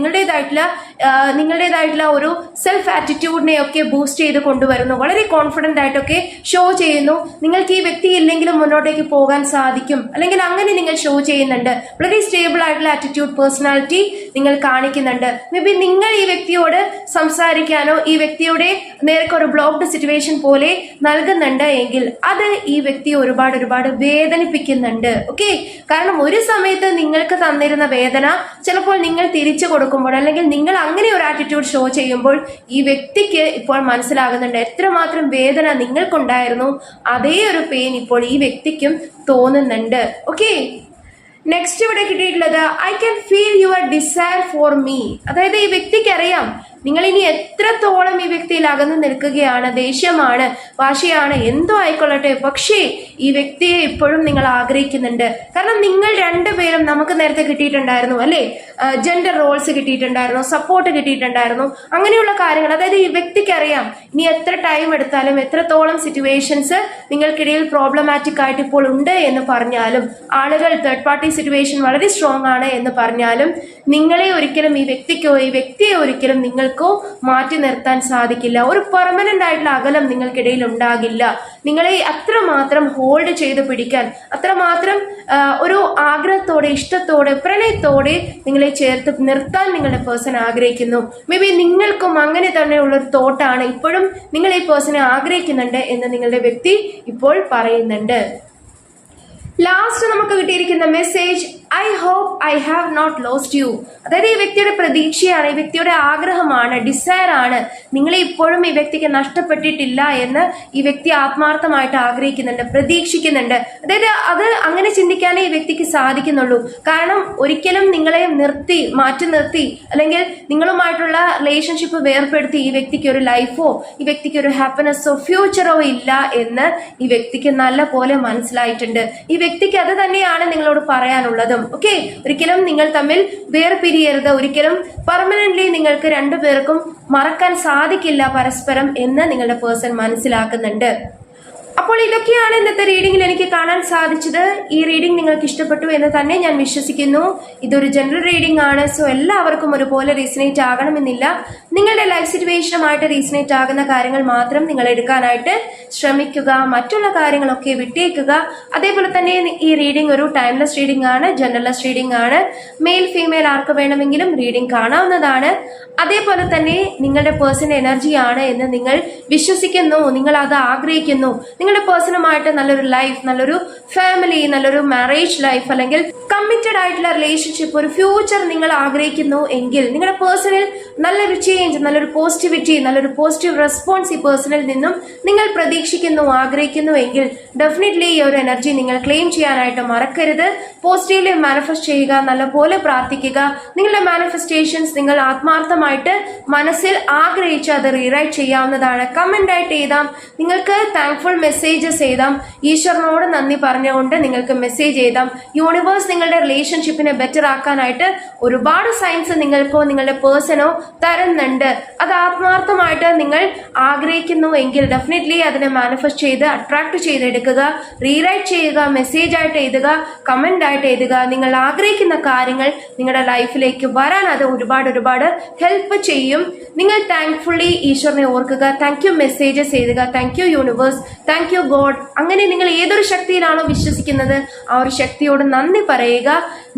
നിങ്ങളുടേതായിട്ടുള്ള ഒരു സെൽഫ് ആറ്റിറ്റ്യൂഡിനെ ഒക്കെ ബൂസ്റ്റ് ചെയ്ത് കൊണ്ടുവരുന്നു. വളരെ കോൺഫിഡൻ്റ് ആയിട്ടൊക്കെ ഷോ ചെയ്യുന്നു. നിങ്ങൾക്ക് ഈ വ്യക്തി ഇല്ലെങ്കിലും മുന്നോട്ടേക്ക് പോകാൻ സാധിക്കും, അല്ലെങ്കിൽ അങ്ങനെ നിങ്ങൾ ഷോ ചെയ്യുന്നുണ്ട്. വളരെ സ്റ്റേബിൾ ആയിട്ടുള്ള ആറ്റിറ്റ്യൂഡ്, പേഴ്സണാലിറ്റി നിങ്ങൾ കാണിക്കുന്നുണ്ട്. മേ ബി നിങ്ങൾ ഈ വ്യക്തിയോട് സംസാരിക്കാനോ ഈ വ്യക്തിയുടെ നേർക്ക് ഒരു ബ്ലോക്ക്ഡ് സിറ്റുവേഷൻ പോലെ നൽകുന്നുണ്ട് എങ്കിൽ അത് ഈ വ്യക്തിയെ ഒരുപാട് വേദനിപ്പിക്കുന്നുണ്ട്. ഓക്കെ, കാരണം ഒരു സമയത്ത് നിങ്ങൾക്ക് തന്നിരുന്ന വേദന ചിലപ്പോൾ നിങ്ങൾ തിരിച്ചു കൊടുക്കുമ്പോൾ, അല്ലെങ്കിൽ നിങ്ങൾ അങ്ങനെ ഒരു ആറ്റിറ്റ്യൂഡ് ഷോ ചെയ്യുമ്പോൾ ഈ വ്യക്തിക്ക് ഇപ്പോൾ മനസ്സിലാകുന്നുണ്ട് എത്രമാത്രം വേദന നിങ്ങൾക്കുണ്ടായിരുന്നു. അതേ ഒരു പെയിൻ ഇപ്പോൾ ഈ വ്യക്തിക്കും തോന്നുന്നുണ്ട്. ഓക്കെ, നെക്സ്റ്റ് ഇവിടെ കിട്ടിയിട്ടുള്ളത് I can feel your desire for me. അതായത് ഈ വ്യക്തിക്ക് അറിയാം നിങ്ങൾ ഇനി എത്രത്തോളം ഈ വ്യക്തിയിൽ അകന്നു നിൽക്കുകയാണ്, ദേഷ്യമാണ്, വാശിയാണ്, എന്തോ ആയിക്കൊള്ളട്ടെ, പക്ഷേ ഈ വ്യക്തിയെ ഇപ്പോഴും നിങ്ങൾ ആഗ്രഹിക്കുന്നുണ്ട്. കാരണം നിങ്ങൾ രണ്ടുപേരും നമുക്ക് നേരത്തെ കിട്ടിയിട്ടുണ്ടായിരുന്നു അല്ലേ, ജെൻഡർ റോൾസ് കിട്ടിയിട്ടുണ്ടായിരുന്നു, സപ്പോർട്ട് കിട്ടിയിട്ടുണ്ടായിരുന്നു, അങ്ങനെയുള്ള കാര്യങ്ങൾ. അതായത് ഈ വ്യക്തിക്ക് അറിയാം ഇനി എത്ര ടൈം എടുത്താലും എത്രത്തോളം സിറ്റുവേഷൻസ് നിങ്ങൾക്കിടയിൽ പ്രോബ്ലമാറ്റിക് ആയിട്ട് ഇപ്പോൾ ഉണ്ട് എന്ന് പറഞ്ഞാലും, ആളുകൾ തേർഡ് പാർട്ടി സിറ്റുവേഷൻ വളരെ സ്ട്രോങ് ആണ് എന്ന് പറഞ്ഞാലും, നിങ്ങളെ ഒരിക്കലും ഈ വ്യക്തിയെ ഒരിക്കലും നിങ്ങൾക്കോ മാറ്റി നിർത്താൻ സാധിക്കില്ല. ഒരു പെർമനന്റ് ആയിട്ടുള്ള അകലം നിങ്ങൾക്കിടയിൽ ഉണ്ടാകില്ല. നിങ്ങളെ അത്രമാത്രം ഹോൾഡ് ചെയ്ത് പിടിക്കാൻ, അത്രമാത്രം ഒരു ആഗ്രഹത്തോടെ, ഇഷ്ടത്തോടെ, പ്രണയത്തോടെ നിങ്ങളെ ചേർത്ത് നിർത്താൻ നിങ്ങളുടെ പേഴ്സൺ ആഗ്രഹിക്കുന്നു. മേ ബി നിങ്ങൾക്കും അങ്ങനെ തന്നെയുള്ള ഒരു തോട്ടാണ്, ഇപ്പോഴും നിങ്ങൾ ഈ പേഴ്സണെ ആഗ്രഹിക്കുന്നുണ്ട് എന്ന് നിങ്ങളുടെ വ്യക്തി ഇപ്പോൾ പറയുന്നുണ്ട്. ലാസ്റ്റ് നമുക്ക് കിട്ടിയിരിക്കുന്ന message, I hope I have not lost you. അതായത് ഈ വ്യക്തിയുടെ പ്രതീക്ഷയാണ്, ഈ വ്യക്തിയുടെ ആഗ്രഹമാണ്, ഡിസയർ ആണ്, നിങ്ങളെ ഇപ്പോഴും ഈ വ്യക്തിക്ക് നഷ്ടപ്പെട്ടിട്ടില്ല എന്ന് ഈ വ്യക്തി ആത്മാർത്ഥമായിട്ട് ആഗ്രഹിക്കുന്നുണ്ട്, പ്രതീക്ഷിക്കുന്നുണ്ട്. അതായത് അത് അങ്ങനെ ചിന്തിക്കാനേ ഈ വ്യക്തിക്ക് സാധിക്കുന്നുള്ളൂ. കാരണം ഒരിക്കലും നിങ്ങളെ മാറ്റി നിർത്തി അല്ലെങ്കിൽ നിങ്ങളുമായിട്ടുള്ള റിലേഷൻഷിപ്പ് വേർപ്പെടുത്തി ഈ വ്യക്തിക്ക് ഒരു ലൈഫോ, ഈ വ്യക്തിക്ക് ഒരു ഹാപ്പിനെസ്സോ, ഫ്യൂച്ചറോ ഇല്ല എന്ന് ഈ വ്യക്തിക്ക് നല്ല പോലെ മനസ്സിലായിട്ടുണ്ട്. ഈ വ്യക്തിക്ക് അത് തന്നെയാണ് നിങ്ങളോട് പറയാനുള്ളതും. ഓക്കെ, ഒരിക്കലും നിങ്ങൾ തമ്മിൽ വേർപിരിയരുത്, ഒരിക്കലും പെർമനന്റ്ലി നിങ്ങൾക്ക് രണ്ടുപേർക്കും മറക്കാൻ സാധിക്കില്ല പരസ്പരം എന്ന് നിങ്ങളുടെ പേഴ്സൺ മനസ്സിലാക്കുന്നുണ്ട്. അപ്പോൾ ഇതൊക്കെയാണ് ഇന്നത്തെ റീഡിംഗിൽ എനിക്ക് കാണാൻ സാധിച്ചത്. ഈ റീഡിംഗ് നിങ്ങൾക്ക് ഇഷ്ടപ്പെട്ടു എന്ന് തന്നെ ഞാൻ വിശ്വസിക്കുന്നു. ഇതൊരു ജനറൽ റീഡിംഗ് ആണ്, സോ എല്ലാവർക്കും ഒരുപോലെ റീസണേറ്റ് ആകണമെന്നില്ല. നിങ്ങളുടെ ലൈഫ് സിറ്റുവേഷനുമായിട്ട് റീസണേറ്റ് ആകുന്ന കാര്യങ്ങൾ മാത്രം നിങ്ങൾ എടുക്കാനായിട്ട് ശ്രമിക്കുക, മറ്റുള്ള കാര്യങ്ങളൊക്കെ വിട്ടേക്കുക. അതേപോലെ തന്നെ ഈ റീഡിംഗ് ഒരു ടൈംലെസ് റീഡിംഗ് ആണ്, ജനറൽലെസ് റീഡിംഗ് ആണ്. മെയിൽ ഫീമെയിൽ ആർക്ക് വേണമെങ്കിലും റീഡിംഗ് കാണാവുന്നതാണ്. അതേപോലെ തന്നെ നിങ്ങളുടെ പേഴ്സന്റെ എനർജിയാണ് എന്ന് നിങ്ങൾ വിശ്വസിക്കുന്നു, നിങ്ങൾ അത് ആഗ്രഹിക്കുന്നു, നിങ്ങളുടെ പേഴ്സണുമായിട്ട് നല്ലൊരു ലൈഫ്, നല്ലൊരു ഫാമിലി, നല്ലൊരു മാരേജ് ലൈഫ് അല്ലെങ്കിൽ കമ്മിറ്റഡ് ആയിട്ടുള്ള റിലേഷൻഷിപ്പ്, ഒരു ഫ്യൂച്ചർ നിങ്ങൾ ആഗ്രഹിക്കുന്നു എങ്കിൽ, നിങ്ങളുടെ പേഴ്സണിൽ നല്ലൊരു ചേഞ്ച്, നല്ലൊരു പോസിറ്റിവിറ്റി, നല്ലൊരു പോസിറ്റീവ് റെസ്പോൺസ് ഈ പേഴ്സണിൽ നിന്നും നിങ്ങൾ പ്രതീക്ഷിക്കുന്നു, ആഗ്രഹിക്കുന്നു എങ്കിൽ ഡെഫിനറ്റ്ലി ഈ ഒരു എനർജി നിങ്ങൾ ക്ലെയിം ചെയ്യാനായിട്ട് മറക്കരുത്. പോസിറ്റീവ്ലി മാനിഫെസ്റ്റ് ചെയ്യുക, നല്ലപോലെ പ്രാർത്ഥിക്കുക. നിങ്ങളുടെ മാനിഫെസ്റ്റേഷൻസ് നിങ്ങൾ ആത്മാർത്ഥമായിട്ട് മനസ്സിൽ ആഗ്രഹിച്ച് അത് റീറൈറ്റ് ചെയ്യാവുന്നതാണ്. കമന്റ് ആയിട്ട് എഴുതാം, നിങ്ങൾക്ക് താങ്ക്ഫുൾ മെസ്സേജസ് എഴുതാം, ഈശ്വരനോട് നന്ദി പറഞ്ഞുകൊണ്ട് നിങ്ങൾക്ക് മെസ്സേജ് എഴുതാം. യൂണിവേഴ്സ് നിങ്ങളുടെ റിലേഷൻഷിപ്പിനെ ബെറ്റർ ആക്കാനായിട്ട് ഒരുപാട് സൈൻസ് നിങ്ങൾക്കോ നിങ്ങളുടെ പേഴ്സണോ തരുന്നുണ്ട്. അത് ആത്മാർത്ഥമായിട്ട് നിങ്ങൾ ആഗ്രഹിക്കുന്നു എങ്കിൽ ഡെഫിനറ്റ്ലി അതിനെ മാനിഫെസ്റ്റ് ചെയ്ത് അട്രാക്ട് ചെയ്തെടുക്കുക, റീറൈറ്റ് ചെയ്യുക, മെസ്സേജ് ആയിട്ട് എഴുതുക, കമന്റ് ആയിട്ട് എഴുതുക. നിങ്ങൾ ആഗ്രഹിക്കുന്ന കാര്യങ്ങൾ നിങ്ങളുടെ ലൈഫിലേക്ക് വരാൻ അത് ഒരുപാട് ഹെൽപ്പ് ചെയ്യും. നിങ്ങൾ താങ്ക്ഫുള്ളി ഈശ്വരനെ ഓർക്കുക, താങ്ക് യു മെസ്സേജസ് എഴുതുക, thank you universe, thank you God. അങ്ങനെ നിങ്ങൾ ഏതൊരു ശക്തിയിലാണോ വിശ്വസിക്കുന്നത് ആ ഒരു ശക്തിയോട് നന്ദി പറയുക.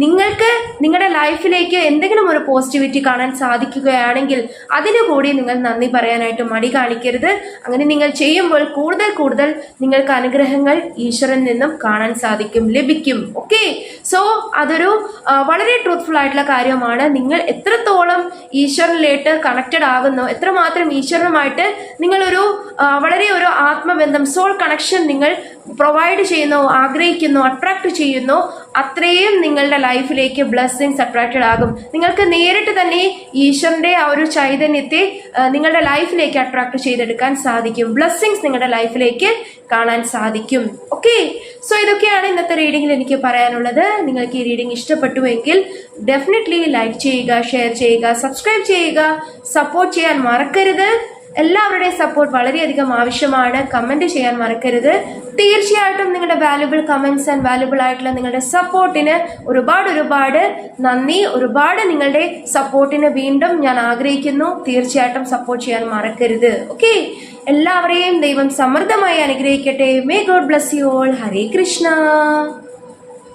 നിങ്ങൾക്ക് നിങ്ങളുടെ ലൈഫിലേക്ക് എന്തെങ്കിലും ഒരു പോസിറ്റിവിറ്റി കാണാൻ സാധിക്കുകയാണെങ്കിൽ അതിനു കൂടി നിങ്ങൾ നന്ദി പറയാനായിട്ട് മടി കാണിക്കരുത്. അങ്ങനെ നിങ്ങൾ ചെയ്യുമ്പോൾ കൂടുതൽ നിങ്ങൾക്ക് അനുഗ്രഹങ്ങൾ ഈശ്വരൻ നിന്നും കാണാൻ സാധിക്കും, ലഭിക്കും. ഓക്കെ, സോ അതൊരു വളരെ ട്രൂത്ത്ഫുൾ ആയിട്ടുള്ള കാര്യമാണ്. നിങ്ങൾ എത്രത്തോളം ഈശ്വരനിലേക്ക് കണക്റ്റഡ് ആകുന്നു, എത്രമാത്രം ഈശ്വരനുമായിട്ട് നിങ്ങളൊരു വളരെ ഒരു ആത്മബന്ധം, സോൾ കണക്ഷൻ നിങ്ങൾ പ്രൊവൈഡ് ചെയ്യുന്നു, ആഗ്രഹിക്കുന്നു, അട്രാക്ട് ചെയ്യുന്നു, അത്രയും നിങ്ങളുടെ ലൈഫിലേക്ക് ബ്ലെസ്സിങ്സ് അട്രാക്റ്റഡ് ആകും. നിങ്ങൾക്ക് നേരിട്ട് തന്നെ ഈശ്വരന്റെ ആ ഒരു ചൈതന്യത്തെ നിങ്ങളുടെ ലൈഫിലേക്ക് അട്രാക്ട് ചെയ്തെടുക്കാൻ സാധിക്കും. ബ്ലെസ്സിങ്സ് നിങ്ങളുടെ ലൈഫിലേക്ക് കാണാൻ സാധിക്കും. ഓക്കെ, സോ ഇതൊക്കെയാണ് ഇന്നത്തെ റീഡിംഗിൽ എനിക്ക് പറയാനുള്ളത്. നിങ്ങൾക്ക് ഈ റീഡിംഗ് ഇഷ്ടപ്പെട്ടുവെങ്കിൽ ഡെഫിനറ്റ്ലി ലൈക്ക് ചെയ്യുക, ഷെയർ ചെയ്യുക, സബ്സ്ക്രൈബ് ചെയ്യുക, സപ്പോർട്ട് ചെയ്യാൻ മറക്കരുത്. എല്ലാവരുടെയും സപ്പോർട്ട് വളരെയധികം ആവശ്യമാണ്. കമന്റ് ചെയ്യാൻ മറക്കരുത്. തീർച്ചയായിട്ടും നിങ്ങളുടെ വാല്യുബിൾ കമന്റ്സ് ആൻഡ് വാല്യുബിൾ ആയിട്ടുള്ള നിങ്ങളുടെ സപ്പോർട്ടിന് ഒരുപാട് നന്ദി. ഒരുപാട് നിങ്ങളുടെ സപ്പോർട്ടിന് വീണ്ടും ഞാൻ ആഗ്രഹിക്കുന്നു. തീർച്ചയായിട്ടും സപ്പോർട്ട് ചെയ്യാൻ മറക്കരുത്. ഓക്കെ, എല്ലാവരെയും ദൈവം സമൃദ്ധമായി അനുഗ്രഹിക്കട്ടെ. May God bless you all. Hare Krishna.